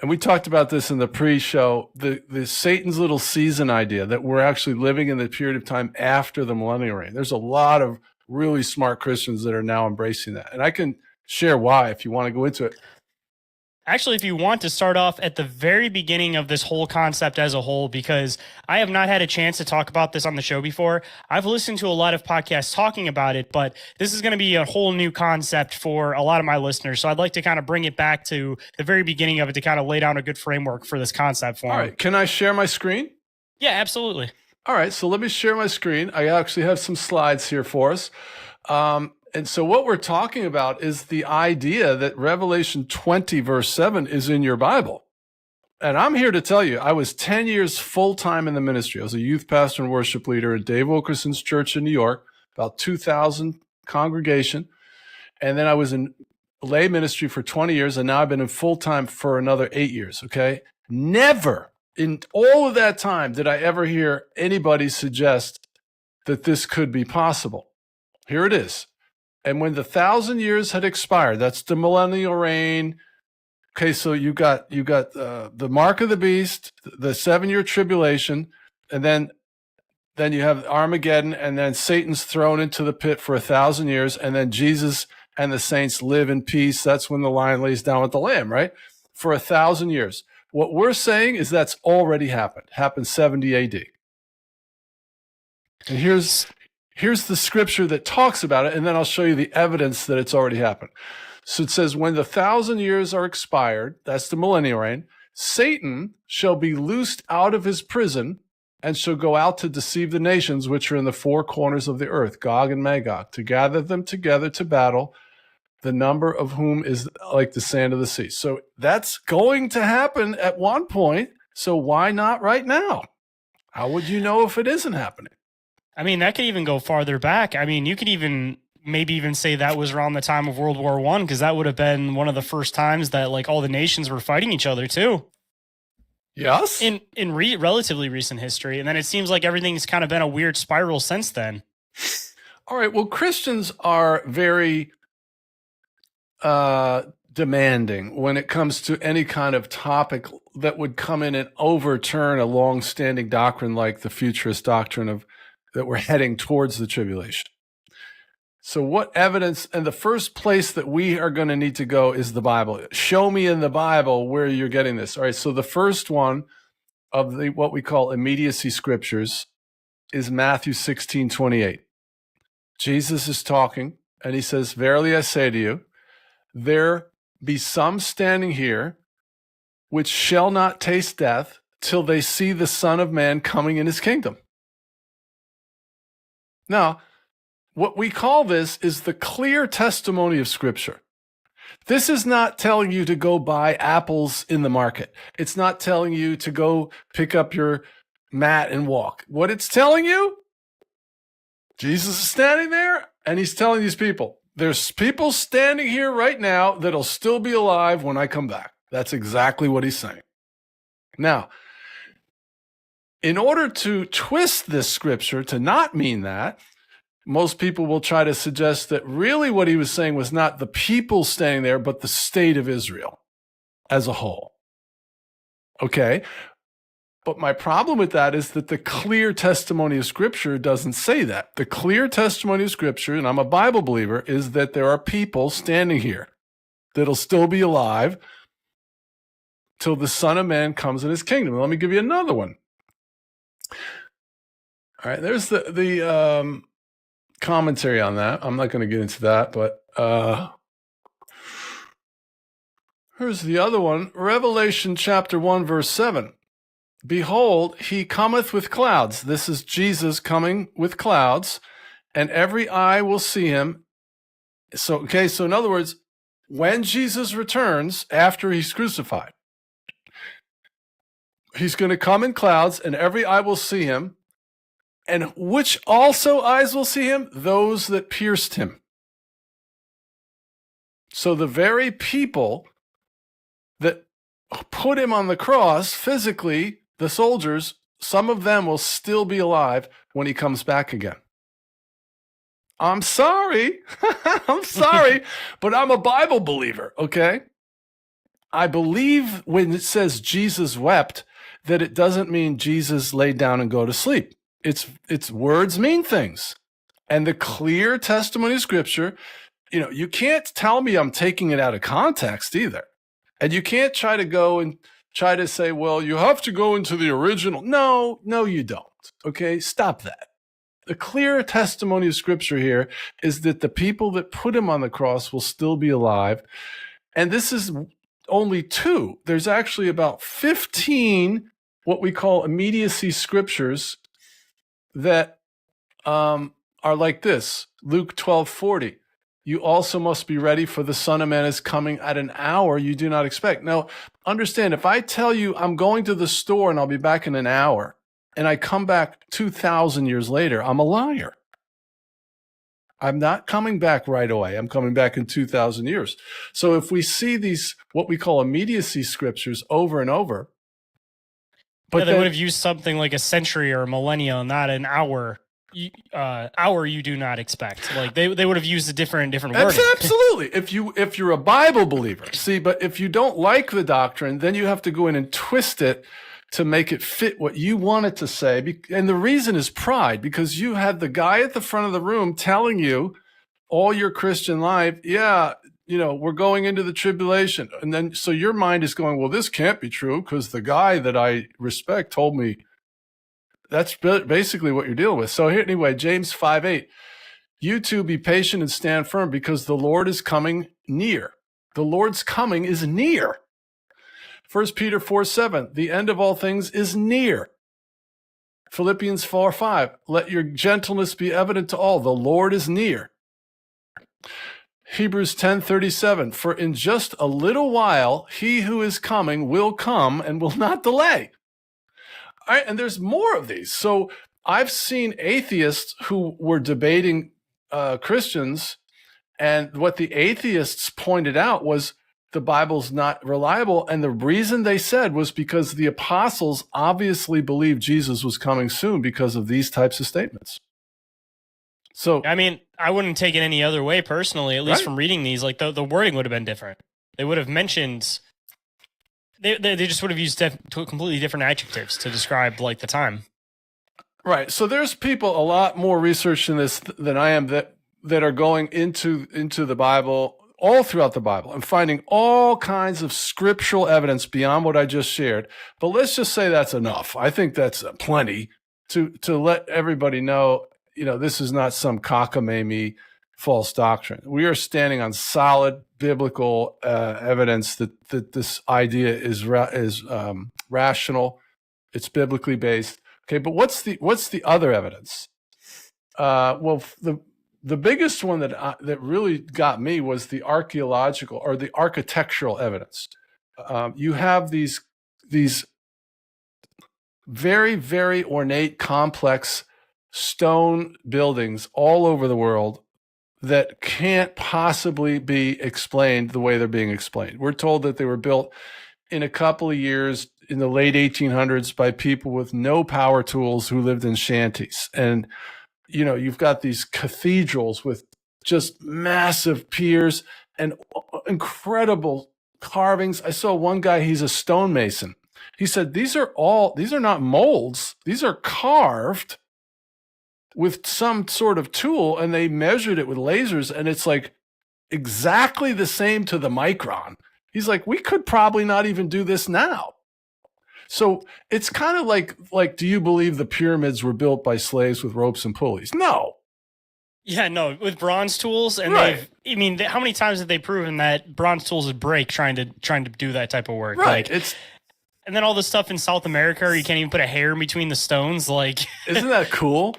And we talked about this in the pre-show, the Satan's little season idea, that we're actually living in the period of time after the millennial reign. There's a lot of really smart Christians that are now embracing that. And I can share why if you want to go into it. Actually, if you want to start off at the very beginning of this whole concept as a whole, because I have not had a chance to talk about this on the show before. I've listened to a lot of podcasts talking about it, but this is going to be a whole new concept for a lot of my listeners. So I'd like to kind of bring it back to the very beginning of it to kind of lay down a good framework for this concept for them. All right. Can I share my screen? Yeah, absolutely. All right. So let me share my screen. I actually have some slides here for us. And so what we're talking about is the idea that Revelation 20, verse 7 is in your Bible. And I'm here to tell you, I was 10 years full-time in the ministry. I was a youth pastor and worship leader at Dave Wilkerson's church in New York, about 2,000 congregation. And then I was in lay ministry for 20 years, and now I've been in full-time for another 8 years, okay? Never in all of that time did I ever hear anybody suggest that this could be possible. Here it is. And when the 1,000 years had expired, that's the millennial reign. Okay, so you got the mark of the beast, the 7-year tribulation, and then you have Armageddon, and then Satan's thrown into the pit for 1,000 years, and then Jesus and the saints live in peace. That's when the lion lays down with the lamb, right? For 1,000 years. What we're saying is that's already happened 70 AD. And here's the scripture that talks about it, and then I'll show you the evidence that it's already happened. So it says, when the 1,000 years are expired, that's the millennial reign, Satan shall be loosed out of his prison and shall go out to deceive the nations which are in the four corners of the earth, Gog and Magog, to gather them together to battle, the number of whom is like the sand of the sea. So that's going to happen at one point. So why not right now? How would you know if it isn't happening? I mean, that could even go farther back. I mean, you could maybe even say that was around the time of World War I, because that would have been one of the first times that like all the nations were fighting each other too. Yes. In relatively recent history. And then it seems like everything's kind of been a weird spiral since then. All right. Well, Christians are very demanding when it comes to any kind of topic that would come in and overturn a long-standing doctrine like the futurist doctrine of that we're heading towards the tribulation. So what evidence, and the first place that we are going to need to go is the Bible. Show me in the Bible where you're getting this. All right, so the first one of the what we call immediacy scriptures is Matthew 16:28. Jesus is talking, and he says, verily I say to you, there be some standing here which shall not taste death till they see the Son of Man coming in his kingdom. Now, what we call this is the clear testimony of Scripture. This is not telling you to go buy apples in the market. It's not telling you to go pick up your mat and walk. What it's telling you, Jesus is standing there and he's telling these people, there's people standing here right now that'll still be alive when I come back. That's exactly what he's saying. Now, in order to twist this scripture to not mean that, most people will try to suggest that really what he was saying was not the people standing there, but the state of Israel as a whole. Okay? But my problem with that is that the clear testimony of Scripture doesn't say that. The clear testimony of Scripture, and I'm a Bible believer, is that there are people standing here that'll still be alive till the Son of Man comes in his kingdom. Let me give you another one. All right, there's the commentary on that. I'm not going to get into that, but here's the other one. Revelation chapter 1, verse 7. Behold, he cometh with clouds. This is Jesus coming with clouds, and every eye will see him. So in other words, when Jesus returns after he's crucified, he's going to come in clouds, and every eye will see him. And which also eyes will see him? Those that pierced him. So the very people that put him on the cross physically, the soldiers, some of them will still be alive when he comes back again. I'm sorry. I'm sorry, but I'm a Bible believer, okay? I believe when it says Jesus wept, that it doesn't mean Jesus laid down and go to sleep. It's words mean things. And the clear testimony of Scripture, you can't tell me I'm taking it out of context either. And you can't try to go and try to say, well, you have to go into the original. No, you don't. Okay, stop that. The clear testimony of Scripture here is that the people that put him on the cross will still be alive. And this is only 2. There's actually about 15 what we call immediacy scriptures that are like this. Luke 12:40. You also must be ready, for the Son of Man is coming at an hour you do not expect. Now, understand, if I tell you I'm going to the store and I'll be back in an hour, and I come back 2,000 years later, I'm a liar. I'm not coming back right away. I'm coming back in 2,000 years. So if we see these, what we call immediacy scriptures over and over. But they would have used something like a century or a millennia, not an hour. Hour you do not expect. Like they would have used a different wording. Absolutely. If you're a Bible believer, see, but if you don't like the doctrine, then you have to go in and twist it to make it fit what you want it to say. And the reason is pride, because you had the guy at the front of the room telling you all your Christian life, we're going into the tribulation. And then, so your mind is going, well, this can't be true because the guy that I respect told me. That's basically what you're dealing with. So here, anyway, James 5:8, you two be patient and stand firm because the Lord is coming near. The Lord's coming is near. 1 Peter 4:7, the end of all things is near. Philippians 4:5, let your gentleness be evident to all. The Lord is near. Hebrews 10:37, for in just a little while, he who is coming will come and will not delay. All right, and there's more of these. So I've seen atheists who were debating Christians, and what the atheists pointed out was the Bible's not reliable. And the reason they said was because the apostles obviously believed Jesus was coming soon because of these types of statements. So, I mean, I wouldn't take it any other way personally, at least from reading these. Like the wording would have been different. They would have mentioned, they just would have used completely different adjectives to describe like the time. Right. So there's people a lot more research in this than I am that are going into the Bible, all throughout the Bible, and finding all kinds of scriptural evidence beyond what I just shared. But let's just say that's enough. I think that's plenty to let everybody know, this is not some cockamamie false doctrine. We are standing on solid biblical evidence that this idea is rational. It's biblically based. Okay, but what's the other evidence? Well, the biggest one that really got me was the archaeological or the architectural evidence. You have these very, very ornate, complex stone buildings all over the world that can't possibly be explained the way they're being explained. We're told that they were built in a couple of years in the late 1800s by people with no power tools who lived in shanties. And, you've got these cathedrals with just massive piers and incredible carvings. I saw one guy, he's a stonemason. He said, these are not molds. These are carved with some sort of tool, and they measured it with lasers, and it's like exactly the same to the micron. He's like, we could probably not even do this now. So it's kind of like, do you believe the pyramids were built by slaves with ropes and pulleys? No. Yeah, no, with bronze tools, and right. How many times have they proven that bronze tools would break trying to do that type of work? Right. And then all the stuff in South America, where you can't even put a hair in between the stones. Like, isn't that cool?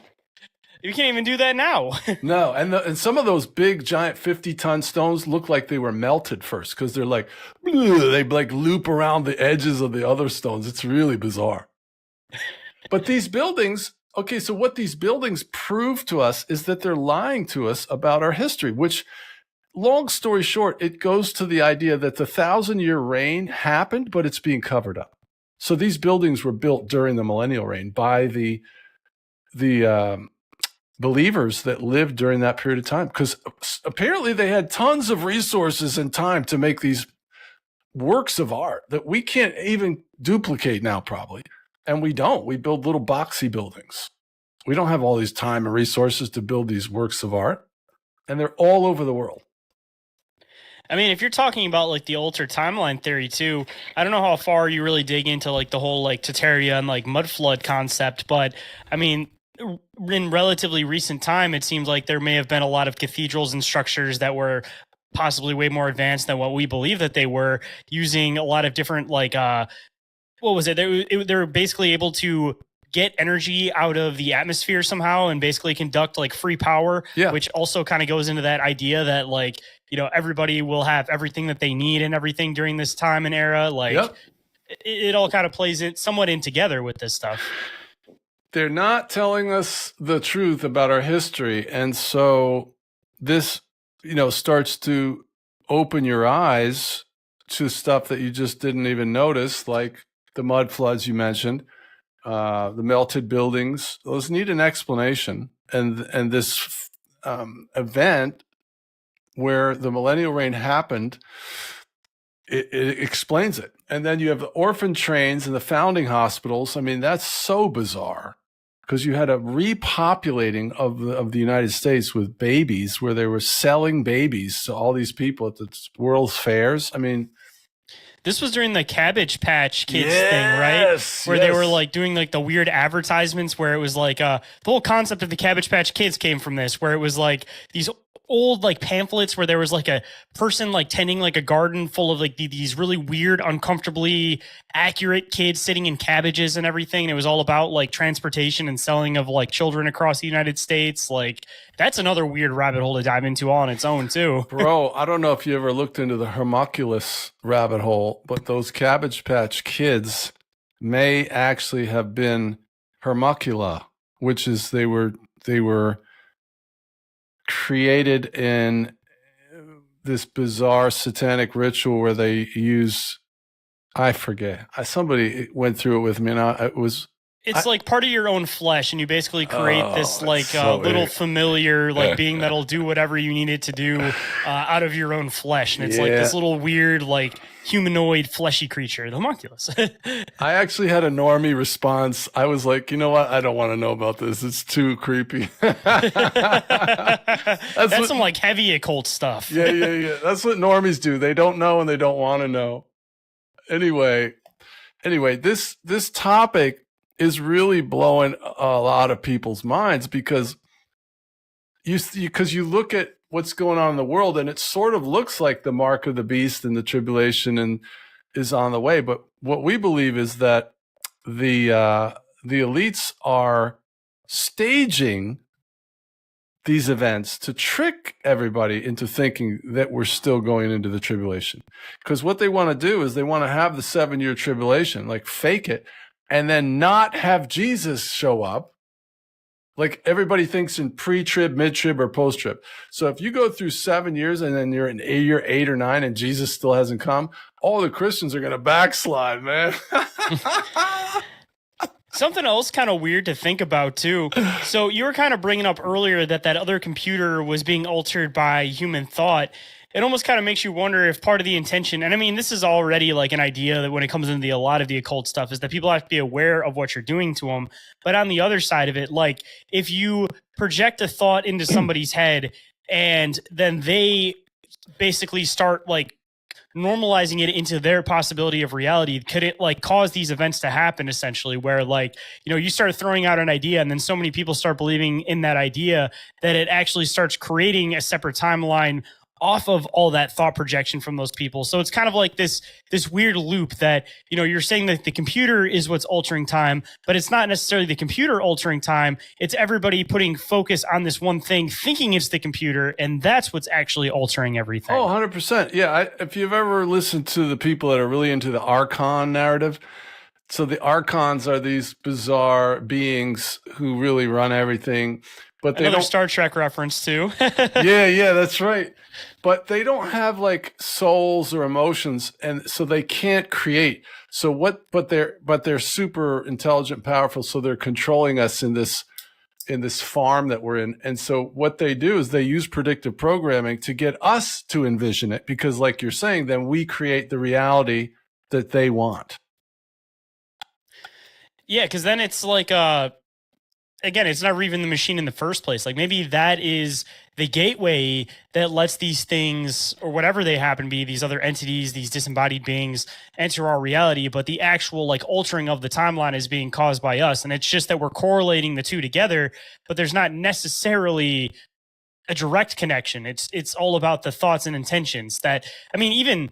You can't even do that now. No, and some of those big, giant 50-ton stones look like they were melted first because they're like, they like loop around the edges of the other stones. It's really bizarre. But these buildings, okay, so what these buildings prove to us is that they're lying to us about our history, which, long story short, it goes to the idea that the 1,000-year reign happened, but it's being covered up. So these buildings were built during the millennial reign by the believers that lived during that period of time, because apparently they had tons of resources and time to make these works of art that we can't even duplicate now, probably. And we don't. We build little boxy buildings. We don't have all these time and resources to build these works of art, and they're all over the world. I mean, if you're talking about like the altered timeline theory too, I don't know how far you really dig into like the whole like Tartaria and like mud flood concept, but I mean, in relatively recent time, it seems like there may have been a lot of cathedrals and structures that were possibly way more advanced than what we believe that they were, using a lot of different like what was it? They were basically able to get energy out of the atmosphere somehow and basically conduct like free power, which also kind of goes into that idea that like, you know, everybody will have everything that they need and everything during this time and era. Like it all kind of plays it somewhat in together with this stuff. They're not telling us the truth about our history. And so this, you know, starts to open your eyes to stuff that you just didn't even notice, like the mud floods you mentioned. The melted buildings, those need an explanation. And this event where the millennial reign happened, it explains it. And then you have the orphan trains and the founding hospitals. I mean, that's so bizarre because you had a repopulating of the United States with babies where they were selling babies to all these people at the world's fairs. I mean, this was during the Cabbage Patch Kids thing, right? Where they were like doing like the weird advertisements where it was like the whole concept of the Cabbage Patch Kids came from this, where it was like these old like pamphlets where there was like a person like tending like a garden full of like these really weird, uncomfortably accurate kids sitting in cabbages and everything. And it was all about like transportation and selling of like children across the United States. Like that's another weird rabbit hole to dive into all on its own too. Bro, I don't know if you ever looked into the homunculus rabbit hole, but those Cabbage Patch Kids may actually have been homuncula, which is they were created in this bizarre satanic ritual where they use, I forget, somebody went through it with me, and it's like part of your own flesh, and you basically create this like little familiar like being that'll do whatever you need it to do out of your own flesh, and it's like this little weird like humanoid fleshy creature, the homunculus. I actually had a normie response. I was like, you know what? I don't want to know about this. It's too creepy. That's some like heavy occult stuff. Yeah. That's what normies do. They don't know and they don't want to know. Anyway, this topic is really blowing a lot of people's minds because you look at what's going on in the world and it sort of looks like the mark of the beast and the tribulation and is on the way. But what we believe is that the elites are staging these events to trick everybody into thinking that we're still going into the tribulation. Because what they want to do is they want to have the 7-year tribulation, like fake it, and then not have Jesus show up. Like everybody thinks in pre-trib, mid-trib, or post-trib. So if you go through 7 years and then you're in year 8 or 9 and Jesus still hasn't come, all the Christians are going to backslide, man. Something else kind of weird to think about too. So you were kind of bringing up earlier that other computer was being altered by human thought. It almost kind of makes you wonder if part of the intention, and I mean, this is already like an idea that when it comes into a lot of the occult stuff, is that people have to be aware of what you're doing to them. But on the other side of it, like if you project a thought into somebody's head and then they basically start like normalizing it into their possibility of reality, could it like cause these events to happen essentially where like, you know, you start throwing out an idea and then so many people start believing in that idea that it actually starts creating a separate timeline off of all that thought projection from those people. So it's kind of like this weird loop that, you know, you're saying that the computer is what's altering time, but it's not necessarily the computer altering time. It's everybody putting focus on this one thing, thinking it's the computer, and that's what's actually altering everything. Oh, 100%. Yeah, if you've ever listened to the people that are really into the Archon narrative, so the Archons are these bizarre beings who really run everything. But they Another Star Trek reference too. yeah, that's right. But they don't have like souls or emotions, and so they can't create. So but they're super intelligent, powerful. So they're controlling us in this farm that we're in. And so what they do is they use predictive programming to get us to envision it, because like you're saying, then we create the reality that they want. Yeah, because then it's like again, it's not even the machine in the first place. Like maybe that is the gateway that lets these things or whatever they happen to be, these other entities, these disembodied beings enter our reality. But the actual like altering of the timeline is being caused by us. And it's just that we're correlating the two together, but there's not necessarily a direct connection. It's all about the thoughts and intentions that, I mean, even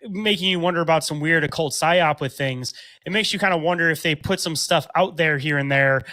making you wonder about some weird occult psyop with things. It makes you kind of wonder if they put some stuff out there here and there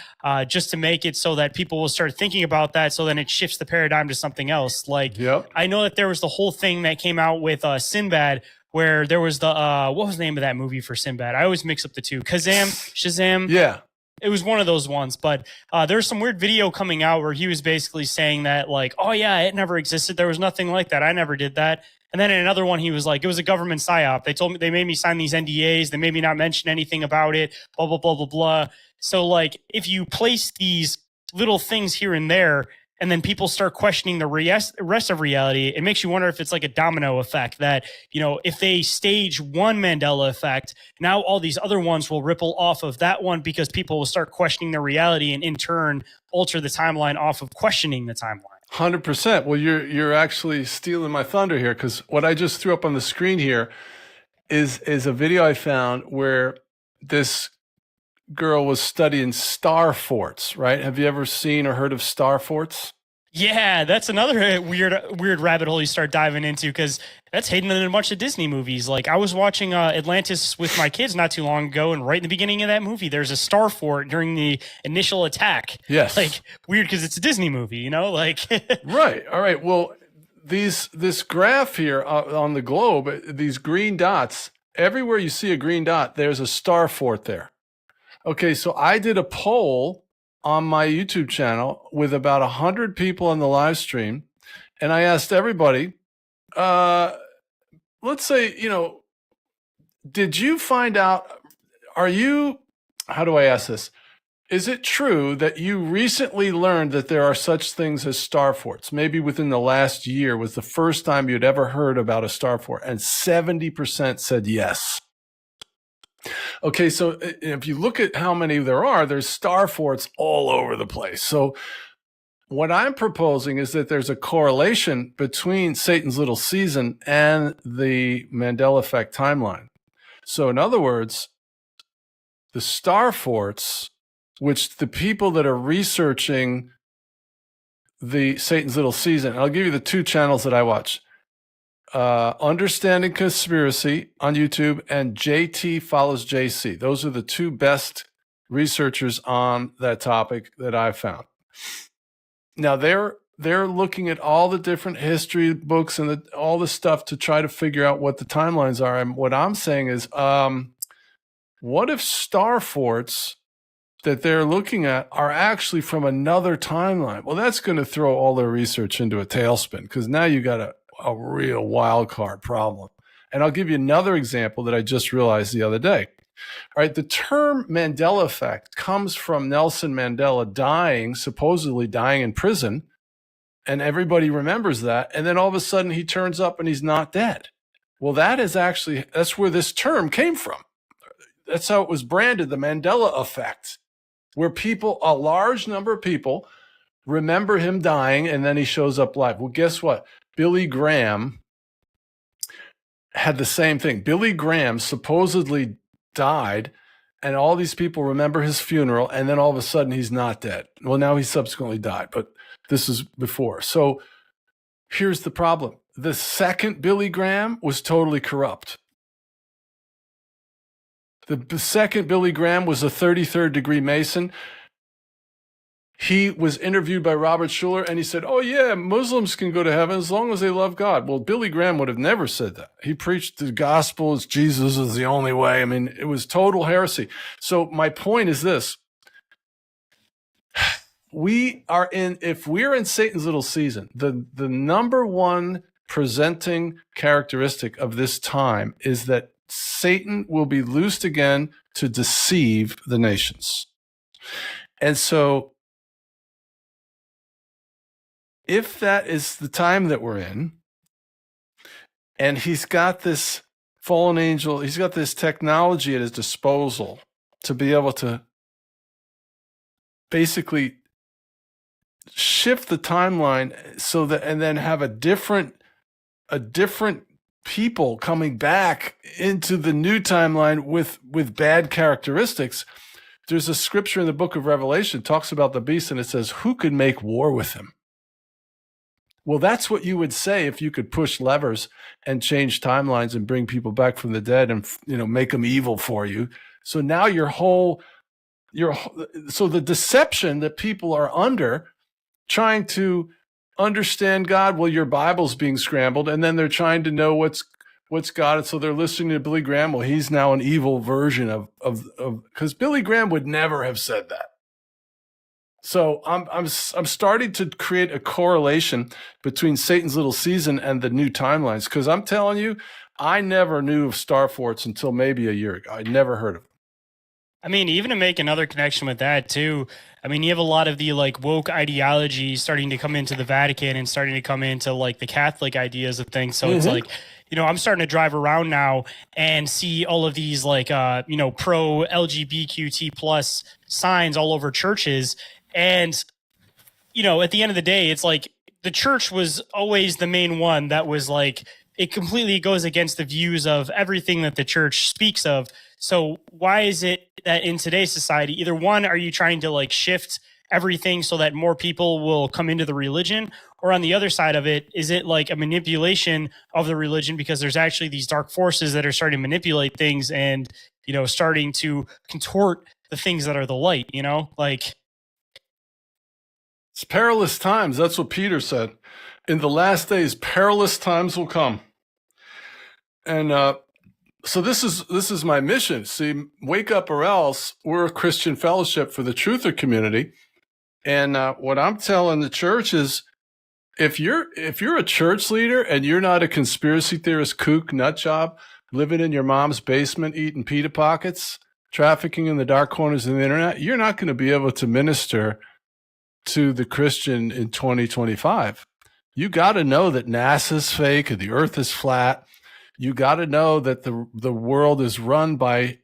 just to make it so that people will start thinking about that. So then it shifts the paradigm to something else. Like, I know that there was the whole thing that came out with Sinbad, where there was the, what was the name of that movie for Sinbad? I always mix up the two. Shazam. Yeah. It was one of those ones, but there's some weird video coming out where he was basically saying that like, oh yeah, it never existed. There was nothing like that. I never did that. And then in another one, he was like, it was a government psyop. They made me sign these NDAs. They made me not mention anything about it, blah, blah, blah, blah, blah. So like, if you place these little things here and there, and then people start questioning the rest of reality, it makes you wonder if it's like a domino effect that, you know, if they stage one Mandela effect, now all these other ones will ripple off of that one because people will start questioning their reality and in turn alter the timeline off of questioning the timeline. 100%. Well, you're actually stealing my thunder here, because what I just threw up on the screen here is a video I found where this girl was studying star forts, right? Have you ever seen or heard of star forts? Yeah, that's another weird rabbit hole you start diving into, because that's hidden in a bunch of Disney movies. Like I was watching Atlantis with my kids not too long ago, and right in the beginning of that movie, there's a star fort during the initial attack. Yes. Like weird because it's a Disney movie, you know? Like Right. All right. Well, this graph here on the globe, these green dots, everywhere you see a green dot, there's a star fort there. Okay, so I did a poll on my YouTube channel with about 100 people on the live stream, and I asked everybody, let's say, you know, did you find out, how do I ask this? Is it true that you recently learned that there are such things as star forts? Maybe within the last year was the first time you'd ever heard about a star fort, and 70% said yes. Okay, so if you look at how many there's star forts all over the place. So what I'm proposing is that there's a correlation between Satan's Little Season and the Mandela effect timeline. So in other words, the star forts, which the people that are researching the Satan's Little Season, and I'll give you the two channels that I watch. Understanding Conspiracy on YouTube and JT Follows JC. Those are the two best researchers on that topic that I've found. Now they're looking at all the different history books and all the stuff to try to figure out what the timelines are. And what I'm saying is, what if star forts that they're looking at are actually from another timeline? Well, that's going to throw all their research into a tailspin, because now you got a real wild card problem. And I'll give you another example that I just realized the other day. All right, the term Mandela effect comes from Nelson Mandela supposedly dying in prison, and everybody remembers that. And then all of a sudden he turns up and he's not dead. Well, that's where this term came from. That's how it was branded, the Mandela effect, where a large number of people remember him dying and then he shows up live. Well, guess what? Billy Graham had the same thing. Billy Graham supposedly died, and all these people remember his funeral, and then all of a sudden he's not dead. Well, now he subsequently died, but this is before. So here's the problem. The second Billy Graham was totally corrupt. The second Billy Graham was a 33rd degree Mason. He was interviewed by Robert Schuller, and he said, oh, yeah, Muslims can go to heaven as long as they love God. Well, Billy Graham would have never said that. He preached the gospel as Jesus is the only way. I mean, it was total heresy. So my point is this. If we're in Satan's Little Season, the number one presenting characteristic of this time is that Satan will be loosed again to deceive the nations. And so if that is the time that we're in, and he's got this fallen angel, he's got this technology at his disposal to be able to basically shift the timeline so that, and then have a different people coming back into the new timeline with bad characteristics. There's a scripture in the book of Revelation talks about the beast, and it says, who could make war with him? Well, that's what you would say if you could push levers and change timelines and bring people back from the dead and, make them evil for you. So now so the deception that people are under, trying to understand God, well, your Bible's being scrambled, and then they're trying to know what's God, and so they're listening to Billy Graham. Well, he's now an evil version of because Billy Graham would never have said that. So I'm starting to create a correlation between Satan's Little Season and the new timelines, because I'm telling you, I never knew of Star Forts until maybe a year ago. I'd never heard of it. I mean, even to make another connection with that too, I mean, you have a lot of the like woke ideology starting to come into the Vatican and starting to come into like the Catholic ideas of things. So it's like, I'm starting to drive around now and see all of these like, pro LGBTQ plus signs all over churches. And, at the end of the day, it's like the church was always the main one that was like, it completely goes against the views of everything that the church speaks of. So why is it that in today's society, either one, are you trying to like shift everything so that more people will come into the religion? Or on the other side of it, is it like a manipulation of the religion because there's actually these dark forces that are starting to manipulate things and, starting to contort the things that are the light, like. It's perilous times. That's what Peter said. In the last days, perilous times will come. And so this is my mission. See, Wake Up or Else, we're a Christian fellowship for the truther community. And what I'm telling the church is, if you're a church leader and you're not a conspiracy theorist kook nut job living in your mom's basement eating pita pockets, trafficking in the dark corners of the internet, you're not going to be able to minister to the Christian in 2025. You got to know that NASA's fake and the earth is flat. You got to know that the world is run by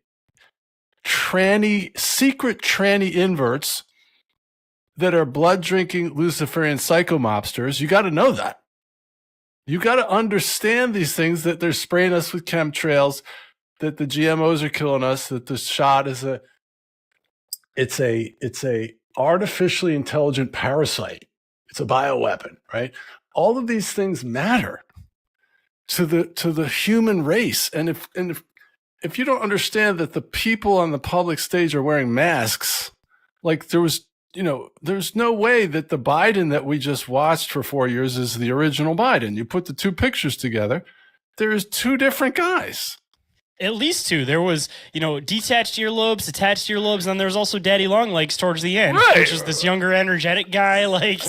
secret tranny inverts that are blood-drinking Luciferian psycho-mobsters. You got to know that. You got to understand these things, that they're spraying us with chemtrails, that the GMOs are killing us, that the shot is it's a artificially intelligent parasite. It's a bioweapon, right? All of these things matter to the human race. And if you don't understand that the people on the public stage are wearing masks, like there's no way that the Biden that we just watched for 4 years is the original Biden. You put the two pictures together, there's two different guys. At least two. There was, detached earlobes, attached earlobes, and then there was also Daddy Longlegs towards the end, right, which is this younger, energetic guy. Like,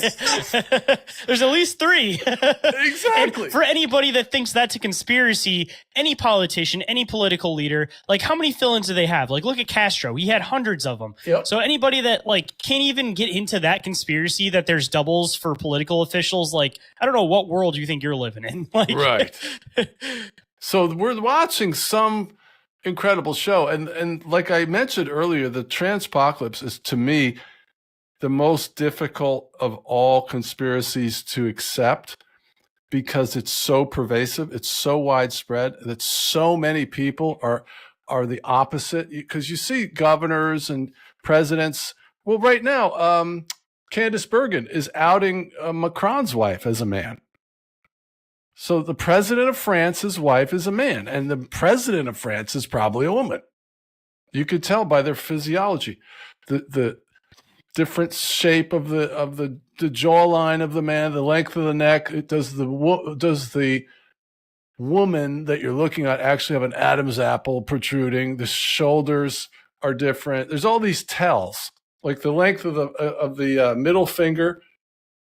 there's at least three. Exactly. And for anybody that thinks that's a conspiracy, any politician, any political leader, like, how many fill-ins do they have? Like, look at Castro. He had hundreds of them. Yep. So anybody that, like, can't even get into that conspiracy that there's doubles for political officials, like, I don't know what world you think you're living in. Like, right. So we're watching some incredible show. And like I mentioned earlier, the Transpocalypse is, to me, the most difficult of all conspiracies to accept, because it's so pervasive, it's so widespread, that so many people are the opposite. Because you see governors and presidents. Well, right now, Candace Bergen is outing Macron's wife as a man. So the president of France's wife is a man, and the president of France is probably a woman. You could tell by their physiology, the different shape of the jawline of the man, the length of the neck. Does the woman that you're looking at actually have an Adam's apple protruding? The shoulders are different. There's all these tells, like the length of the middle finger,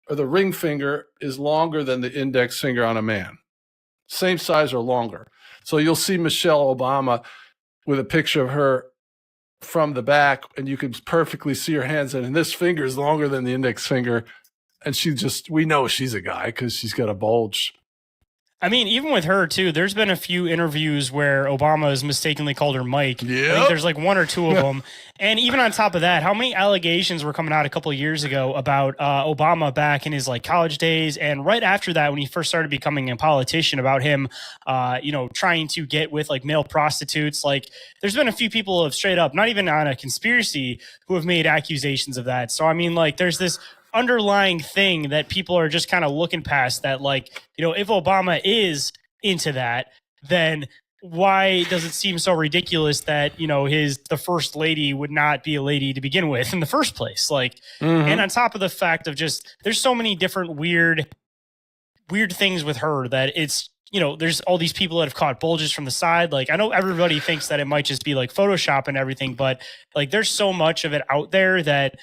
or the ring finger, is longer than the index finger on a man. Same size or longer. So you'll see Michelle Obama with a picture of her from the back, and you can perfectly see her hands, and this finger is longer than the index finger. And we know she's a guy because she's got a bulge. I mean, even with her too, there's been a few interviews where Obama has mistakenly called her Mike. Yep. I think there's like one or two of them. And even on top of that, how many allegations were coming out a couple of years ago about Obama back in his like college days, and right after that, when he first started becoming a politician, about him, trying to get with like male prostitutes. Like, there's been a few people who have straight up, not even on a conspiracy, who have made accusations of that. So I mean, like, there's this underlying thing that people are just kind of looking past, that like, if Obama is into that, then why does it seem so ridiculous that the first lady would not be a lady to begin with in the first place? Like, and on top of the fact of just, there's so many different weird things with her that it's, there's all these people that have caught bulges from the side. Like, I know everybody thinks that it might just be like Photoshop and everything, but like, there's so much of it out there that,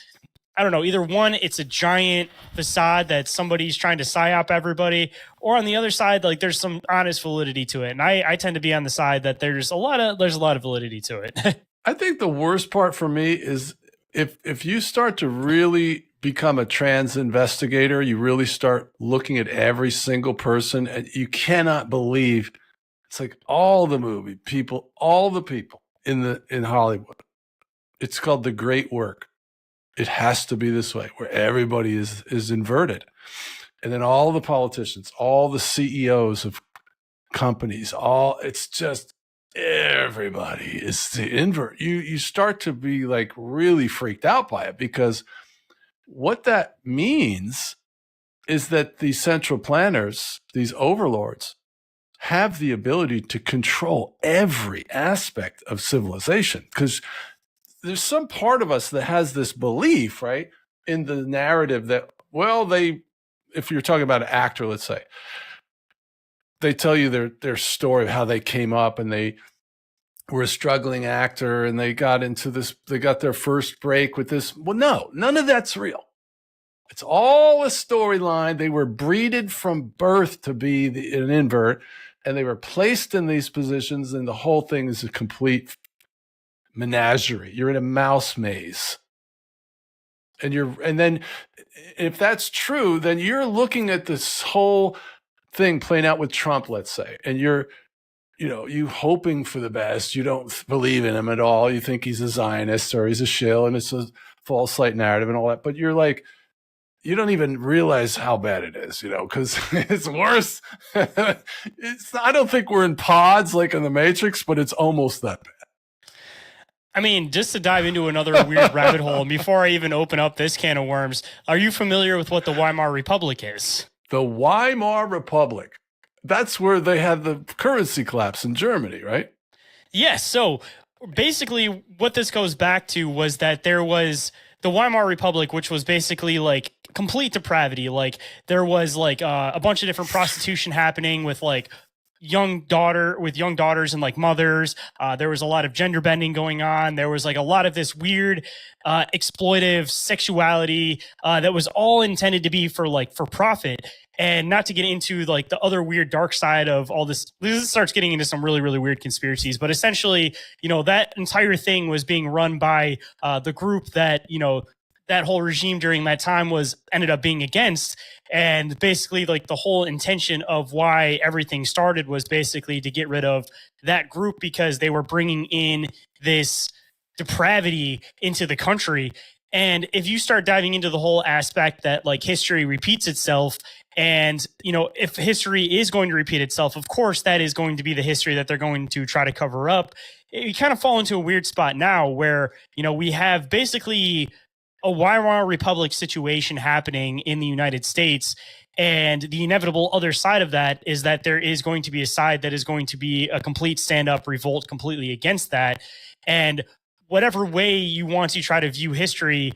I don't know, either one, it's a giant facade that somebody's trying to psyop everybody, or on the other side, like, there's some honest validity to it. And I tend to be on the side that there's a lot of validity to it. I think the worst part for me is if you start to really become a trans investigator, you really start looking at every single person, and you cannot believe it's like all the movie people, all the people in Hollywood. It's called the great work. It has to be this way, where everybody is inverted. And then all the politicians, all the CEOs of companies, it's just everybody is the invert. You start to be like really freaked out by it, because what that means is that these central planners, these overlords, have the ability to control every aspect of civilization. Because there's some part of us that has this belief, right, in the narrative that, well, if you're talking about an actor, let's say, they tell you their story of how they came up, and they were a struggling actor, and they got their first break with this. Well, no, none of that's real. It's all a storyline. They were breeded from birth to be an invert, and they were placed in these positions, and the whole thing is a complete menagerie. You're in a mouse maze. And then if that's true, then you're looking at this whole thing playing out with Trump, let's say, and you hoping for the best. You don't believe in him at all. You think he's a Zionist or he's a shill, and it's a false light narrative and all that. But you're like, you don't even realize how bad it is, because it's worse. I don't think we're in pods like in the Matrix, but it's almost that bad. I mean, just to dive into another weird rabbit hole, and before I even open up this can of worms, are you familiar with what the Weimar Republic is? The Weimar Republic. That's where they had the currency collapse in Germany, right? Yes. So basically what this goes back to was that there was the Weimar Republic, which was basically like complete depravity. Like, there was like a bunch of different prostitution happening with like young daughters and like mothers. There was a lot of gender bending going on. There was like a lot of this weird exploitive sexuality that was all intended to be for profit. And not to get into like the other weird dark side of all this starts getting into some really, really weird conspiracies. But essentially, that entire thing was being run by the group that, that whole regime during that time ended up being against. And basically, like, the whole intention of why everything started was basically to get rid of that group, because they were bringing in this depravity into the country. And if you start diving into the whole aspect that like history repeats itself, and if history is going to repeat itself, of course that is going to be the history that they're going to try to cover up. You kind of fall into a weird spot now where we have basically a Weimar Republic situation happening in the United States. And the inevitable other side of that is that there is going to be a side that is going to be a complete stand-up revolt completely against that. And whatever way you want to try to view history,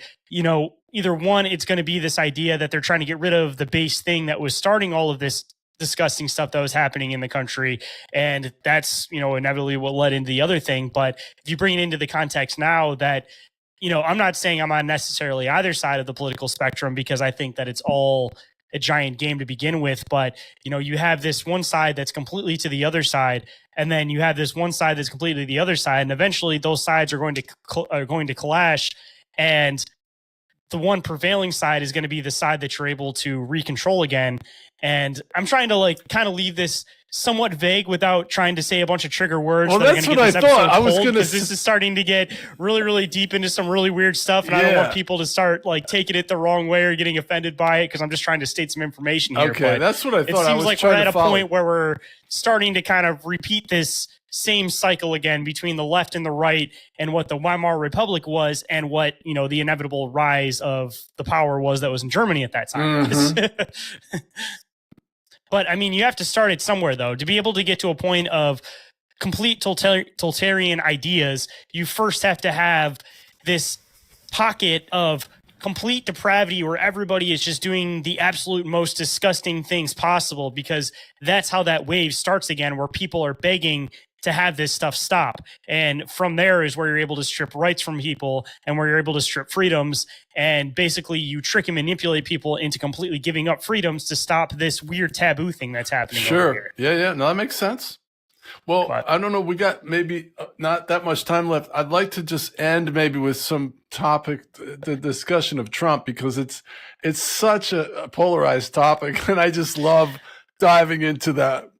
either one, it's going to be this idea that they're trying to get rid of the base thing that was starting all of this disgusting stuff that was happening in the country. And that's, inevitably what led into the other thing. But if you bring it into the context now that, I'm not saying I'm on necessarily either side of the political spectrum, because I think that it's all a giant game to begin with. But, you have this one side that's completely to the other side, and then you have this one side that's completely the other side. And eventually those sides are going to clash. And the one prevailing side is going to be the side that you're able to recontrol again. And I'm trying to like kind of leave this somewhat vague without trying to say a bunch of trigger words. Well, that's what I thought. I was going to, because this is starting to get really, really deep into some really weird stuff, and I don't want people to start like taking it the wrong way or getting offended by it, because I'm just trying to state some information here. Okay, that's what I thought. It seems like we're at a point where we're starting to kind of repeat this same cycle again between the left and the right, and what the Weimar Republic was, and what, you know, the inevitable rise of the power was that was in Germany at that time. Mm-hmm. But I mean, you have to start it somewhere, though. To be able to get to a point of complete totalitarian ideas, you first have to have this pocket of complete depravity where everybody is just doing the absolute most disgusting things possible, because that's how that wave starts again, where people are begging to have this stuff stop. And from there is where you're able to strip rights from people, and where you're able to strip freedoms, and basically you trick and manipulate people into completely giving up freedoms to stop this weird taboo thing that's happening. Sure. Yeah. No, that makes sense. Well, but I don't know. We got maybe not that much time left. I'd like to just end maybe with some topic, the discussion of Trump, because it's such a polarized topic, and I just love diving into that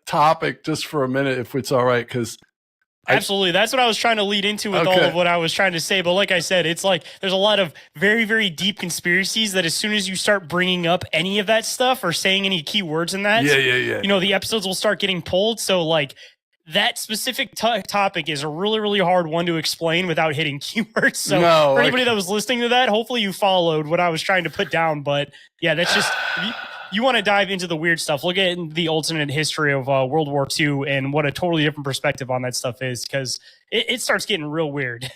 topic just for a minute, if it's all right, because absolutely, that's what I was trying to lead into with all of what I was trying to say. But like I said, it's like there's a lot of very, very deep conspiracies that as soon as you start bringing up any of that stuff or saying any key words in that, you know, the episodes will start getting pulled. So like that specific topic is a really, really hard one to explain without hitting keywords. So for anybody that was listening to that, hopefully you followed what I was trying to put down. But yeah, that's just... You want to dive into the weird stuff, look at the alternate history of World War II and what a totally different perspective on that stuff is, because it starts getting real weird.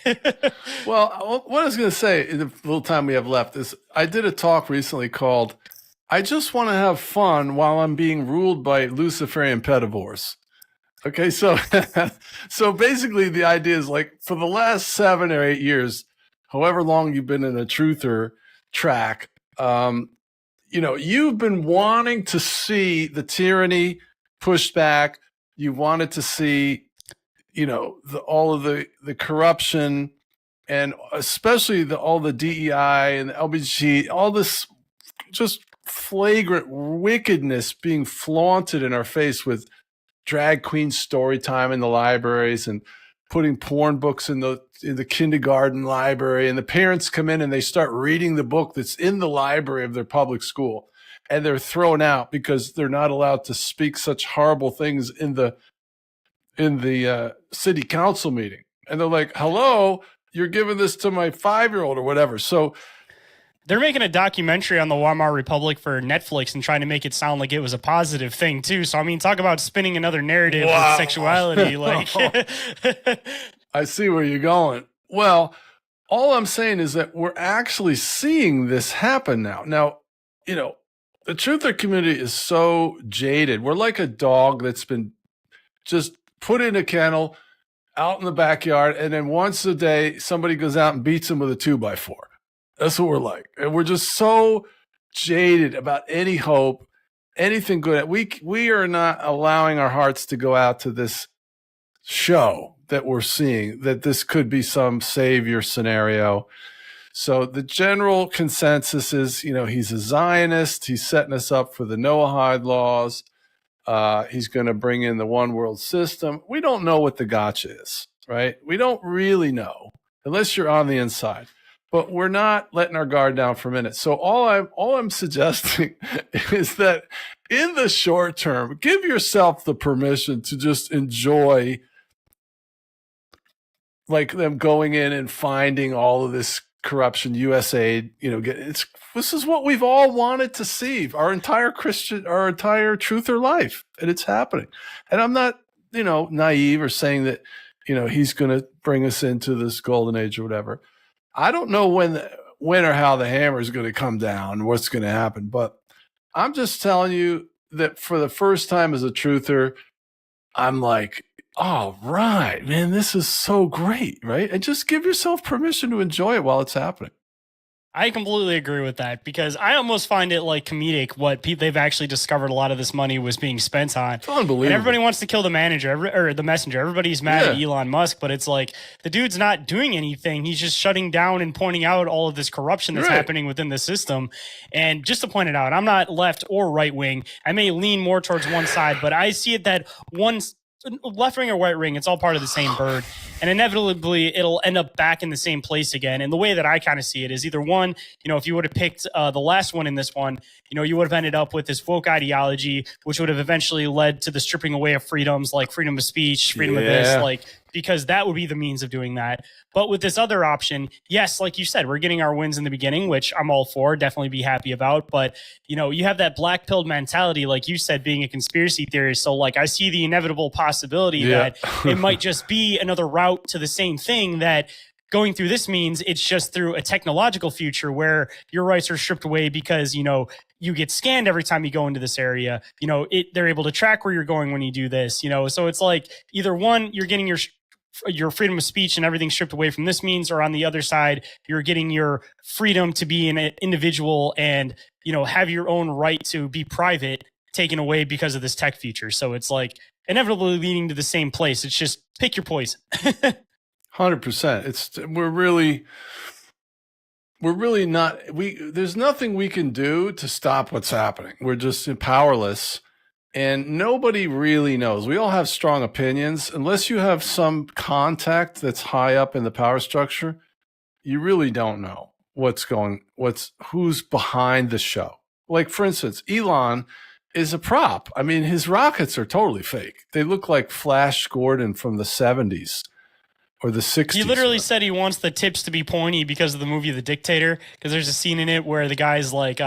Well, what I was going to say in the little time we have left is I did a talk recently called "I Just Want to Have Fun While I'm Being Ruled by Luciferian Pedivores." Okay, so basically the idea is, like, for the last 7 or 8 years, however long you've been in a truther track, you know, you've been wanting to see the tyranny pushed back. You wanted to see, you know, all of the corruption, and especially all the DEI and the LBG, all this just flagrant wickedness being flaunted in our face with drag queen story time in the libraries, and putting porn books in the kindergarten library, and the parents come in and they start reading the book that's in the library of their public school, and they're thrown out because they're not allowed to speak such horrible things in the city council meeting. And they're like, hello, you're giving this to my 5-year-old or whatever. So they're making a documentary on the Weimar Republic for Netflix and trying to make it sound like it was a positive thing too. So, I mean, talk about spinning another narrative with sexuality. Like, I see where you're going. Well, all I'm saying is that we're actually seeing this happen now. Now, you know, the truther community is so jaded. We're like a dog that's been just put in a kennel out in the backyard, and then once a day, somebody goes out and beats him with a 2x4. That's what we're like. And we're just so jaded about any hope, anything good. We are not allowing our hearts to go out to this show that we're seeing, that this could be some savior scenario. So the general consensus is, you know, he's a Zionist. He's setting us up for the Noahide laws. He's going to bring in the one world system. We don't know what the gotcha is, right? We don't really know unless you're on the inside. But we're not letting our guard down for a minute. So all I'm suggesting is that in the short term, give yourself the permission to just enjoy, like, them going in and finding all of this corruption, USAID, you know, this is what we've all wanted to see our entire truther life, and it's happening. And I'm not, you know, naive or saying that, you know, he's going to bring us into this golden age or whatever. I don't know when or how the hammer is going to come down, what's going to happen, but I'm just telling you that for the first time as a truther, I'm like, all right, man, this is so great, right? And just give yourself permission to enjoy it while it's happening. I completely agree with that because I almost find it like comedic what they've actually discovered a lot of this money was being spent on. It's unbelievable. And everybody wants to kill the manager or the messenger. Everybody's mad at Elon Musk, but it's like the dude's not doing anything. He's just shutting down and pointing out all of this corruption that's happening within the system. And just to point it out, I'm not left or right wing. I may lean more towards one side, but I see it that one left ring or right ring, it's all part of the same bird. And inevitably, it'll end up back in the same place again. And the way that I kind of see it is either one, if you would have picked the last one in this one, you would have ended up with this woke ideology, which would have eventually led to the stripping away of freedoms like freedom of speech, freedom of this, because that would be the means of doing that. But with this other option, yes, like you said, we're getting our wins in the beginning, which I'm all for, definitely be happy about. But, you have that black pilled mentality, like you said, being a conspiracy theorist. So like I see the inevitable possibility that it might just be another route to the same thing that going through this means it's just through a technological future where your rights are stripped away because, you get scanned every time you go into this area. They're able to track where you're going when you do this, so it's like either one, you're getting your freedom of speech and everything stripped away from this means, or on the other side, you're getting your freedom to be an individual and, have your own right to be private taken away because of this tech future. So it's like inevitably leading to the same place. It's just pick your poison. 100%. We're really not, there's nothing we can do to stop what's happening. We're just powerless. And nobody really knows. We all have strong opinions. Unless you have some contact that's high up in the power structure, you really don't know who's behind the show. Like, for instance, Elon is a prop. I mean, his rockets are totally fake. They look like Flash Gordon from the 70s. Or the 60s. He literally said he wants the tips to be pointy because of the movie The Dictator, because there's a scene in it where the guy's like,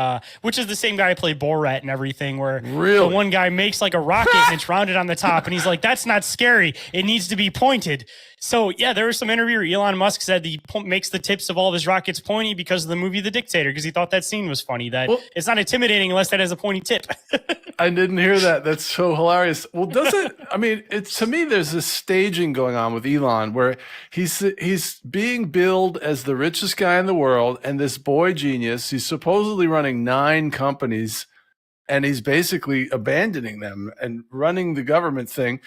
which is the same guy who played Borat and everything, where the one guy makes like a rocket and it's rounded on the top, and he's like, that's not scary. It needs to be pointed. So, yeah, there was some interview where Elon Musk said he makes the tips of all of his rockets pointy because of the movie The Dictator, because he thought that scene was funny, that it's not intimidating unless that has a pointy tip. I didn't hear that. That's so hilarious. Well, to me, there's this staging going on with Elon where he's being billed as the richest guy in the world and this boy genius. He's supposedly running 9 companies and he's basically abandoning them and running the government thing.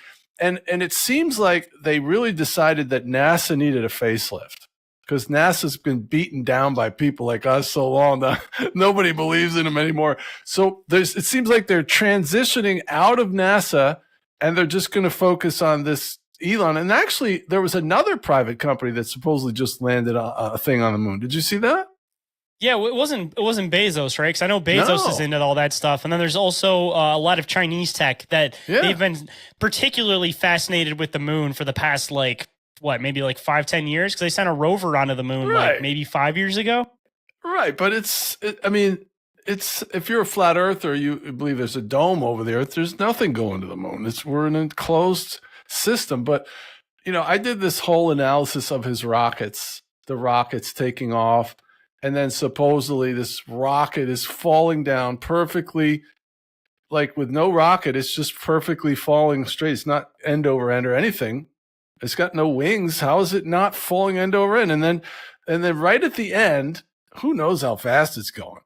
And it seems like they really decided that NASA needed a facelift because NASA's been beaten down by people like us so long that nobody believes in them anymore. So it seems like they're transitioning out of NASA and they're just going to focus on this Elon. And actually, there was another private company that supposedly just landed a thing on the moon. Did you see that? Yeah, it wasn't Bezos, right? Because I know Bezos is into all that stuff. And then there's also a lot of Chinese tech that they've been particularly fascinated with the moon for the past, maybe 5-10 years? Because they sent a rover onto the moon maybe 5 years ago. Right, but it's if you're a flat earther, you believe there's a dome over the earth, there's nothing going to the moon. We're an enclosed system. But, I did this whole analysis of his rockets, the rockets taking off. And then supposedly this rocket is falling down perfectly, like with no rocket, it's just perfectly falling straight. It's not end over end or anything. It's got no wings. How is it not falling end over end? And then right at the end, who knows how fast it's going?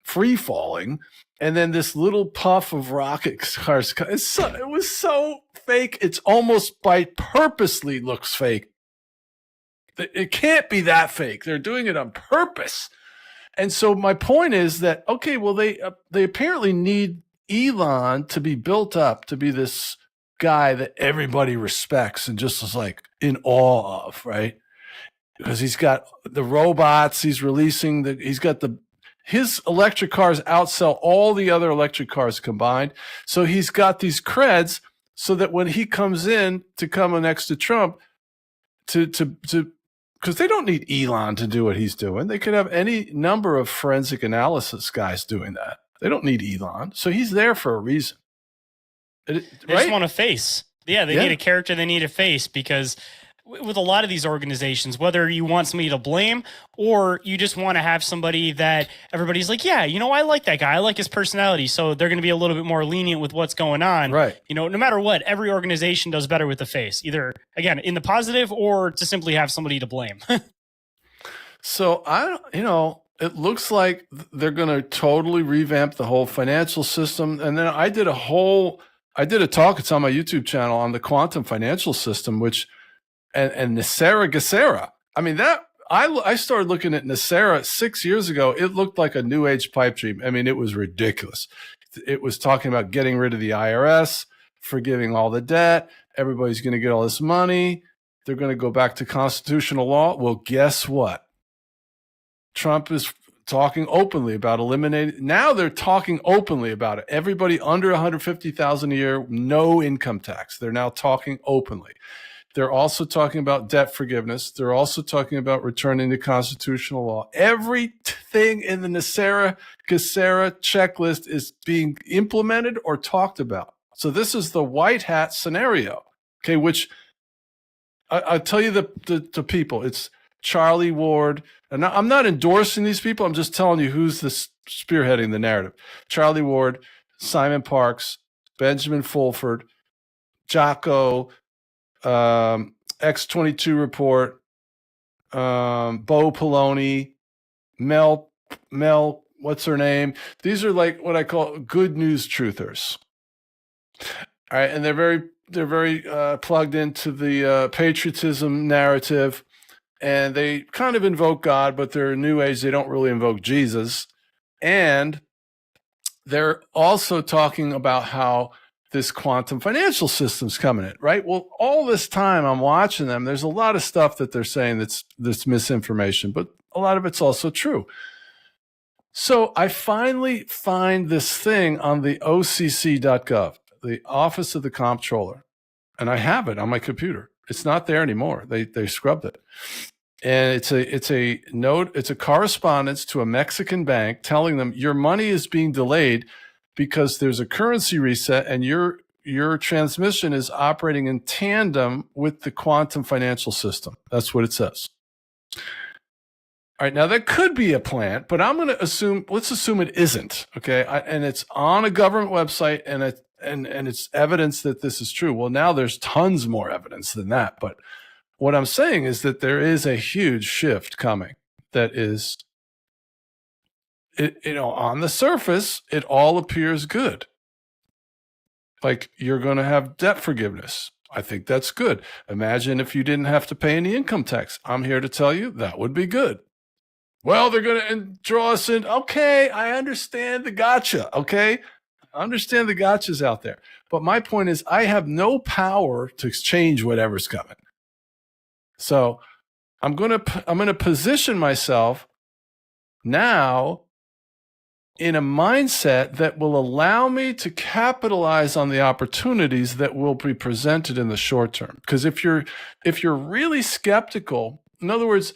Free falling. And then this little puff of rocket cars. It was so fake. It's almost by purposely looks fake. It can't be that fake. They're doing it on purpose. And so my point is that, okay, well, they apparently need Elon to be built up to be this guy that everybody respects and just is like in awe of, right? Because he's got the robots, his electric cars outsell all the other electric cars combined. So he's got these creds so that when he comes in to come next to Trump because they don't need Elon to do what he's doing. They could have any number of forensic analysis guys doing that. They don't need Elon. So he's there for a reason. They just want a face. Yeah, they need a character. They need a face because with a lot of these organizations, whether you want somebody to blame or you just want to have somebody that everybody's like, yeah, I like that guy. I like his personality. So they're going to be a little bit more lenient with what's going on. Right. No matter what, every organization does better with the face, either, again, in the positive or to simply have somebody to blame. So it looks like they're going to totally revamp the whole financial system. And then I did a talk, it's on my YouTube channel, on the quantum financial system, and NESARA GESARA. I mean, I started looking at NESARA 6 years ago. It looked like a new age pipe dream. I mean, it was ridiculous. It was talking about getting rid of the IRS, forgiving all the debt. Everybody's going to get all this money. They're going to go back to constitutional law. Well, guess what? Trump is talking openly about eliminating. Now they're talking openly about it. Everybody under $150,000 a year, no income tax. They're now talking openly. They're also talking about debt forgiveness. They're also talking about returning to constitutional law. Everything in the NESARA GESARA checklist is being implemented or talked about. So this is the white hat scenario, okay, which I'll tell you the people. It's Charlie Ward. And I'm not endorsing these people. I'm just telling you who's spearheading the narrative. Charlie Ward, Simon Parks, Benjamin Fulford, Jocko, X22 Report, Bo Poloni, Mel, what's her name? These are like what I call good news truthers. All right, and they're very plugged into the patriotism narrative. And they kind of invoke God, but they're New Age. They don't really invoke Jesus. And they're also talking about how this quantum financial system's coming in, right? Well, all this time I'm watching them, there's a lot of stuff that they're saying that's misinformation, but a lot of it's also true. So I finally find this thing on the OCC.gov, the Office of the Comptroller, and I have it on my computer. It's not there anymore. They scrubbed it. And it's a note, it's a correspondence to a Mexican bank telling them your money is being delayed because there's a currency reset and your transmission is operating in tandem with the quantum financial system. That's what it says. All right, now that could be a plant, but I'm going to let's assume it isn't, okay? And it's on a government website and it's evidence that this is true. Well, now there's tons more evidence than that, but what I'm saying is that there is a huge shift coming that is, on the surface, it all appears good. Like you're going to have debt forgiveness. I think that's good. Imagine if you didn't have to pay any income tax. I'm here to tell you that would be good. Well, they're going to draw us in. Okay, I understand the gotcha. Okay, I understand the gotchas out there. But my point is I have no power to change whatever's coming. So I'm going to position myself now in a mindset that will allow me to capitalize on the opportunities that will be presented in the short term. Because if you're really skeptical, in other words,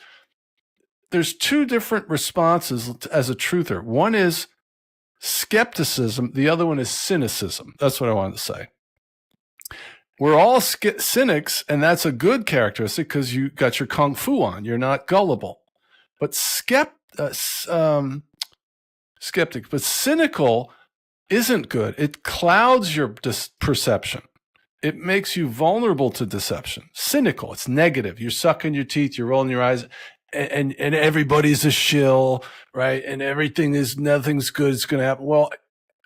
there's two different responses as a truther. One is skepticism. The other one is cynicism. That's what I wanted to say. We're all cynics, and that's a good characteristic because you got your kung fu on. You're not gullible. But skeptic, but cynical isn't good. It clouds your perception. It makes you vulnerable to deception. Cynical, it's negative. You're sucking your teeth, you're rolling your eyes, and everybody's a shill, right? And nothing's good, it's going to happen. Well,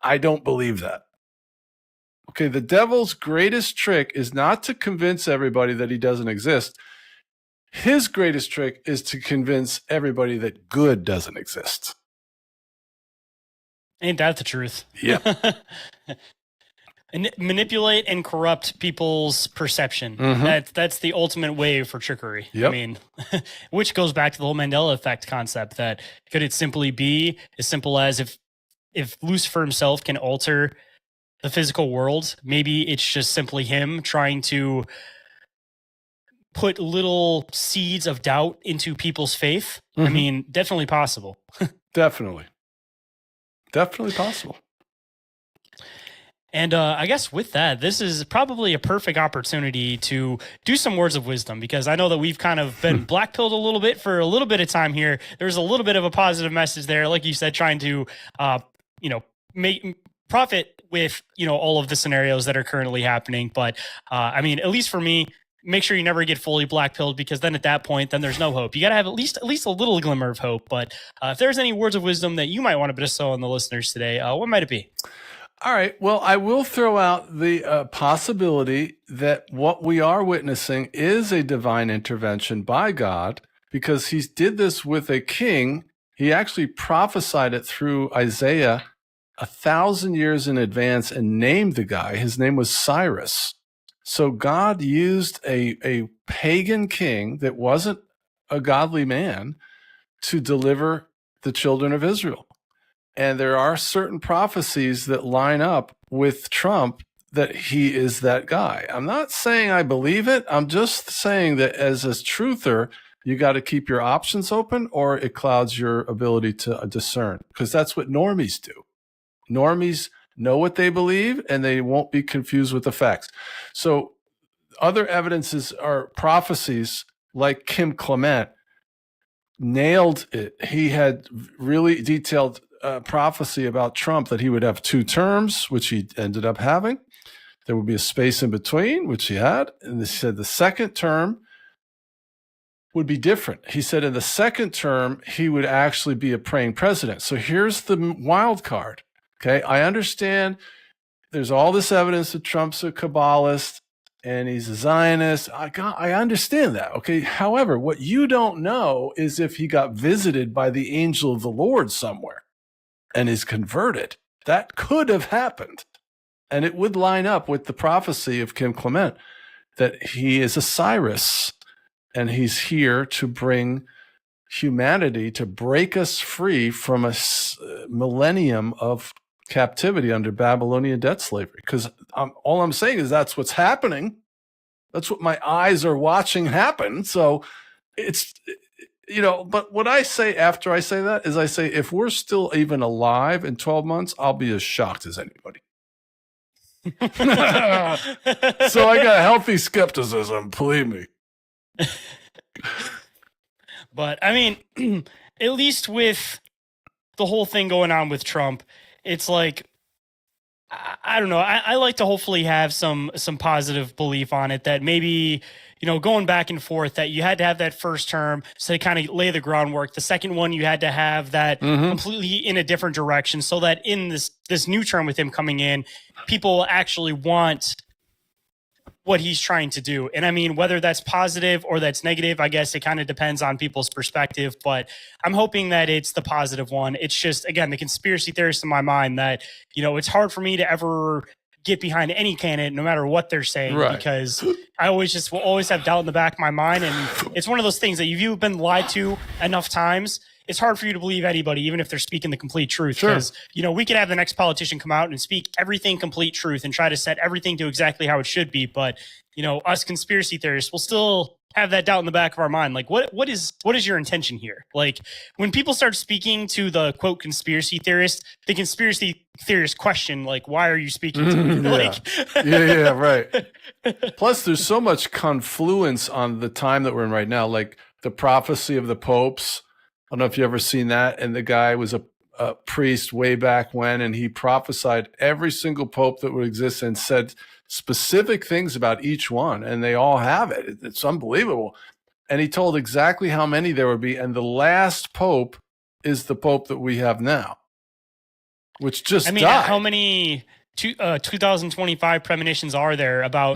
I don't believe that. Okay, the devil's greatest trick is not to convince everybody that he doesn't exist. His greatest trick is to convince everybody that good doesn't exist. Ain't that the truth? Yeah. And manipulate and corrupt people's perception. Mm-hmm. That's the ultimate way for trickery. Yep. I mean, which goes back to the whole Mandela effect concept, that could it simply be as simple as if Lucifer himself can alter the physical world, maybe it's just simply him trying to put little seeds of doubt into people's faith. Mm-hmm. I mean, definitely possible. Definitely possible. And I guess with that, this is probably a perfect opportunity to do some words of wisdom, because I know that we've kind of been blackpilled a little bit for a little bit of time here. There's a little bit of a positive message there, like you said, trying to, make profit with, all of the scenarios that are currently happening. But I mean, at least for me, make sure you never get fully black-pilled, because then at that point, then there's no hope. You got to have at least a little glimmer of hope. But if there's any words of wisdom that you might want to bestow on the listeners today, what might it be? All right. Well, I will throw out the possibility that what we are witnessing is a divine intervention by God, because he did this with a king. He actually prophesied it through Isaiah 1,000 years in advance and named the guy. His name was Cyrus. So God used a pagan king that wasn't a godly man to deliver the children of Israel. And there are certain prophecies that line up with Trump that he is that guy. I'm not saying I believe it. I'm just saying that as a truther, you got to keep your options open, or it clouds your ability to discern, because that's what normies do. Normies know what they believe, and they won't be confused with the facts. So other evidences are prophecies like Kim Clement nailed it. He had really detailed prophecy about Trump, that he would have 2 terms, which he ended up having. There would be a space in between, which he had. And he said the second term would be different. He said in the second term, he would actually be a praying president. So here's the wild card. Okay, I understand there's all this evidence that Trump's a Kabbalist and he's a Zionist. I understand that. Okay, however, what you don't know is if he got visited by the angel of the Lord somewhere and is converted. That could have happened. And it would line up with the prophecy of Kim Clement that he is a Cyrus and he's here to bring humanity, to break us free from a millennium of captivity under Babylonian debt slavery. Because all I'm saying is that's what's happening. That's what my eyes are watching happen. So it's, but what I say after I say that is I say, if we're still even alive in 12 months, I'll be as shocked as anybody. So I got healthy skepticism, believe me. But I mean, at least with the whole thing going on with Trump, it's like, I don't know. I like to hopefully have some positive belief on it, that maybe, going back and forth, that you had to have that first term so to kind of lay the groundwork. The second one, you had to have that completely in a different direction, so that in this new term with him coming in, people actually want what he's trying to do. And I mean, whether that's positive or that's negative, I guess it kind of depends on people's perspective, but I'm hoping that it's the positive one. It's just, again, the conspiracy theorist in my mind that, it's hard for me to ever get behind any candidate, no matter what they're saying, right? Because I will always have doubt in the back of my mind. And it's one of those things that if you've been lied to enough times, it's hard for you to believe anybody, even if they're speaking the complete truth. Because, we could have the next politician come out and speak everything complete truth and try to set everything to exactly how it should be. But, us conspiracy theorists will still have that doubt in the back of our mind. Like, what is your intention here? Like, when people start speaking to the quote conspiracy theorist, the conspiracy theorist question, like, why are you speaking to me? Right. Plus, there's so much confluence on the time that we're in right now, like the prophecy of the popes. I don't know if you've ever seen that. And the guy was a priest way back when, and he prophesied every single pope that would exist and said specific things about each one. And they all have it. It's unbelievable. And he told exactly how many there would be. And the last pope is the pope that we have now, which just died. How many 2025 premonitions are there about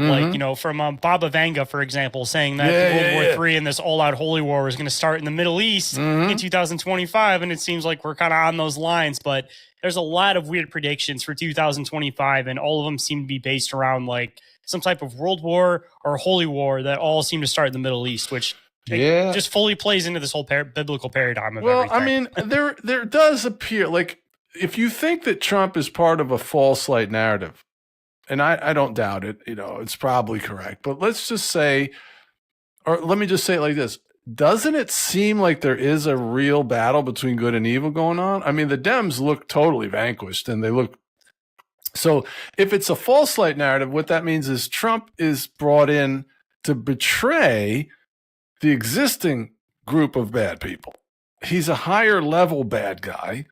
from Baba Vanga, for example, saying that World War III and this all-out holy war is going to start in the Middle East in 2025, and it seems like we're kind of on those lines. But there's a lot of weird predictions for 2025, and all of them seem to be based around like some type of world war or holy war that all seem to start in the Middle East, which just fully plays into this whole biblical paradigm of everything. I mean, there does appear like, if you think that Trump is part of a false light narrative, and I don't doubt it, it's probably correct, but let's just say, or let me just say it like this. Doesn't it seem like there is a real battle between good and evil going on? I mean, the Dems look totally vanquished, and so if it's a false light narrative, what that means is Trump is brought in to betray the existing group of bad people. He's a higher level bad guy.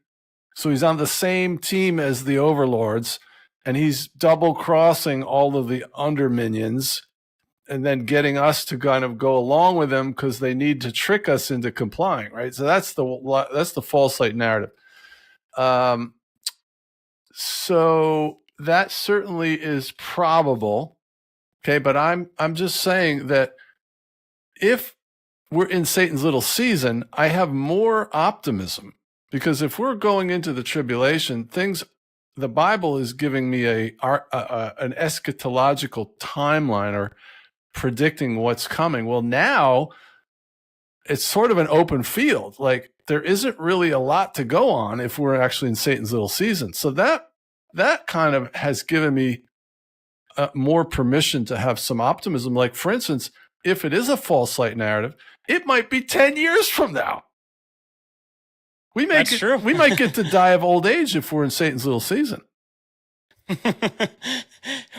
So he's on the same team as the overlords, and he's double crossing all of the under minions then getting us to kind of go along with them because they need to trick us into complying, right? So that's the false light narrative. So that certainly is probable. Okay, but I'm just saying that if we're in Satan's little season, I have more optimism, because if we're going into the tribulation, the Bible is giving me an eschatological timeline, or predicting what's coming. Well, now it's sort of an open field. Like, there isn't really a lot to go on if we're actually in Satan's little season. So that kind of has given me more permission to have some optimism. Like, for instance, if it is a false light narrative, it might be 10 years from now. We might get to die of old age if we're in Satan's little season.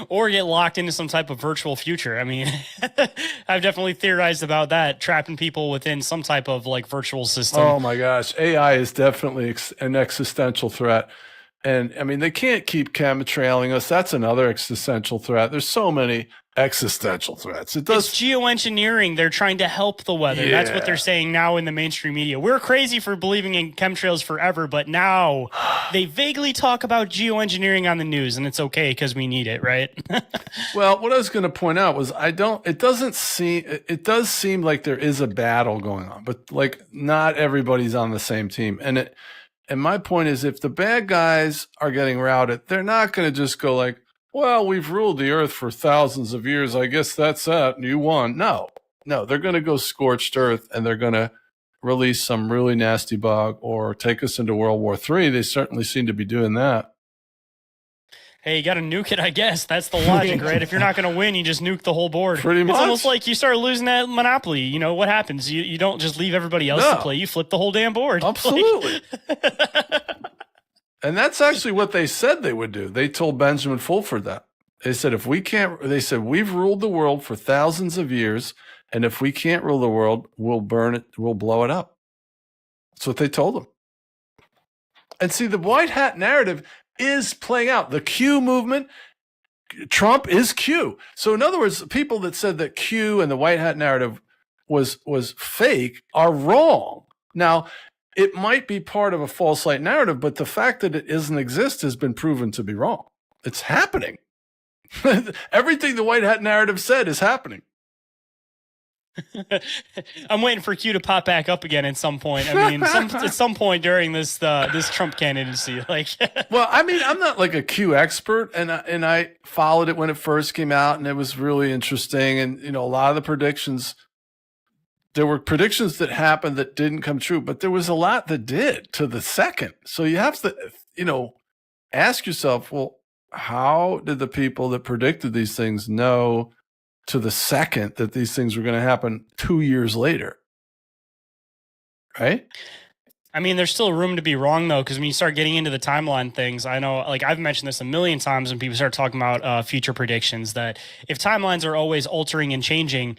Or get locked into some type of virtual future. I mean, I've definitely theorized about that, trapping people within some type of like virtual system. Oh my gosh. AI is definitely an existential threat. And I mean, they can't keep chemtrailing us. That's another existential threat. There's so many existential threats. It's geoengineering. They're trying to help the weather. Yeah. That's what they're saying now in the mainstream media. We're crazy for believing in chemtrails forever, but now they vaguely talk about geoengineering on the news, and it's okay because we need it, right? Well, what I was going to point out was it does seem like there is a battle going on, but like not everybody's on the same team. And my point is, if the bad guys are getting routed, they're not going to just go like, well, we've ruled the earth for thousands of years. I guess that's that. You won. No, they're going to go scorched earth, and they're going to release some really nasty bug or take us into World War III. They certainly seem to be doing that. Hey, you got to nuke it, I guess. That's the logic, right? If you're not going to win, you just nuke the whole board. Pretty much. It's almost like you start losing that Monopoly. You know, what happens? You don't just leave everybody else to play. You flip the whole damn board. Absolutely. And that's actually what they said they would do. They told Benjamin Fulford that. They said, we've ruled the world for thousands of years, and if we can't rule the world, we'll burn it, we'll blow it up. That's what they told them. And see, the white hat narrative is playing out. The Q movement, Trump is Q. So in other words, people that said that Q and the white hat narrative was fake are wrong. Now, it might be part of a false light narrative, but the fact that it doesn't exist has been proven to be wrong. It's happening. Everything the white hat narrative said is happening. I'm waiting for Q to pop back up again at some point. I mean, at some point during this Trump candidacy, like. Well, I mean, I'm not like a Q expert, and I followed it when it first came out, and it was really interesting. And a lot of the predictions, there were predictions that happened that didn't come true, but there was a lot that did to the second. So you have to, ask yourself, well, how did the people that predicted these things know to the second that these things were going to happen 2 years later? Right? I mean, there's still room to be wrong, though, because when you start getting into the timeline things, I know, like I've mentioned this a million times when people start talking about future predictions, that if timelines are always altering and changing,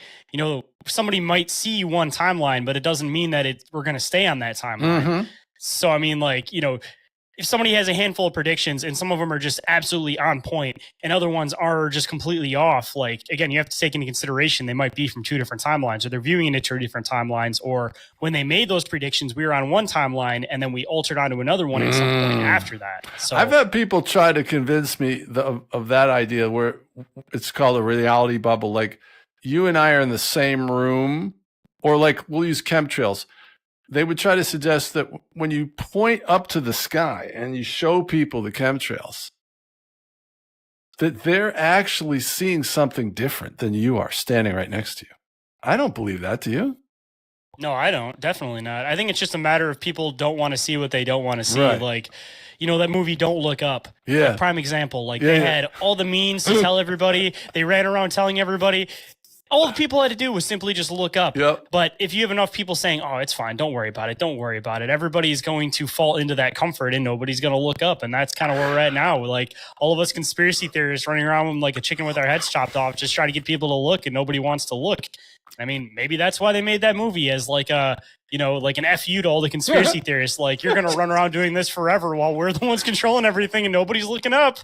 somebody might see one timeline, but it doesn't mean that we're going to stay on that timeline. Mm-hmm. So, I mean, like, if somebody has a handful of predictions and some of them are just absolutely on point and other ones are just completely off, like, again, you have to take into consideration they might be from two different timelines, or they're viewing it two different timelines, or when they made those predictions, we were on one timeline and then we altered onto another one at some point after that. So I've had people try to convince me of that idea where it's called a reality bubble. Like, you and I are in the same room, or like, we'll use chemtrails. They would try to suggest that when you point up to the sky and you show people the chemtrails, that they're actually seeing something different than you are standing right next to you. I don't believe that. Do you? No, I don't. Definitely not. I think it's just a matter of people don't want to see what they don't want to see. Right. Like, that movie Don't Look Up. Yeah. Prime example. Like, they had all the means to tell everybody. They ran around telling everybody. All the people had to do was simply just look up. Yep. But if you have enough people saying, oh, it's fine, don't worry about it, everybody's going to fall into that comfort and nobody's going to look up. And that's kind of where we're at now. Like, all of us conspiracy theorists running around like a chicken with our heads chopped off, just trying to get people to look, and nobody wants to look. I mean, maybe that's why they made that movie, as like like an FU to all the conspiracy theorists. Like, you're going to run around doing this forever while we're the ones controlling everything and nobody's looking up.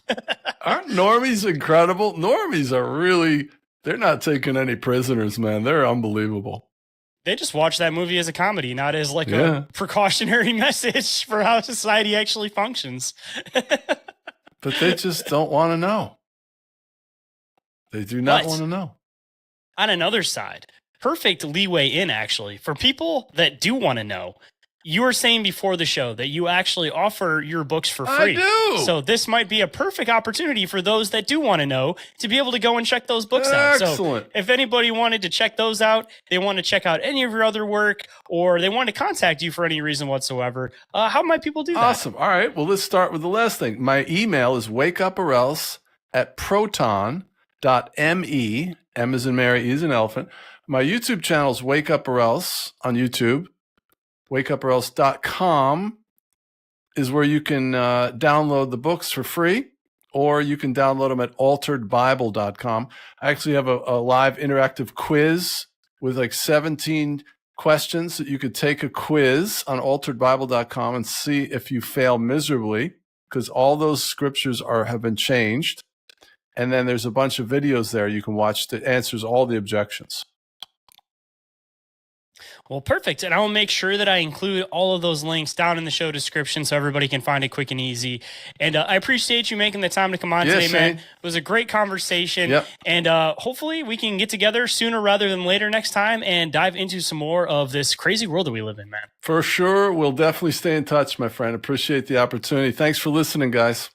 Aren't normies incredible? Normies are really They're not taking any prisoners, man. They're unbelievable. They just watch that movie as a comedy, not as like a precautionary message for how society actually functions. But they just don't want to know. They do not want to know. On another side, perfect leeway in, actually, for people that do want to know. You were saying before the show that you actually offer your books for free. I do. So this might be a perfect opportunity for those that do want to know to be able to go and check those books out. Excellent. So if anybody wanted to check those out, they want to check out any of your other work, or they want to contact you for any reason whatsoever, how might people do that? Awesome. All right. Well, let's start with the last thing. My email is wakeuporelse@proton.me. M as in Mary, E as in elephant. My YouTube channel is Wake Up or Else on YouTube. wakeuporelse.com is where you can download the books for free, or you can download them at alteredbible.com. I actually have a live interactive quiz with like 17 questions that you could take a quiz on alteredbible.com and see if you fail miserably, because all those scriptures have been changed. And then there's a bunch of videos there you can watch that answers all the objections. Well, perfect. And I will make sure that I include all of those links down in the show description so everybody can find it quick and easy. And I appreciate you making the time to come on today, man. It was a great conversation. Yep. And hopefully we can get together sooner rather than later next time and dive into some more of this crazy world that we live in, man. For sure. We'll definitely stay in touch, my friend. Appreciate the opportunity. Thanks for listening, guys.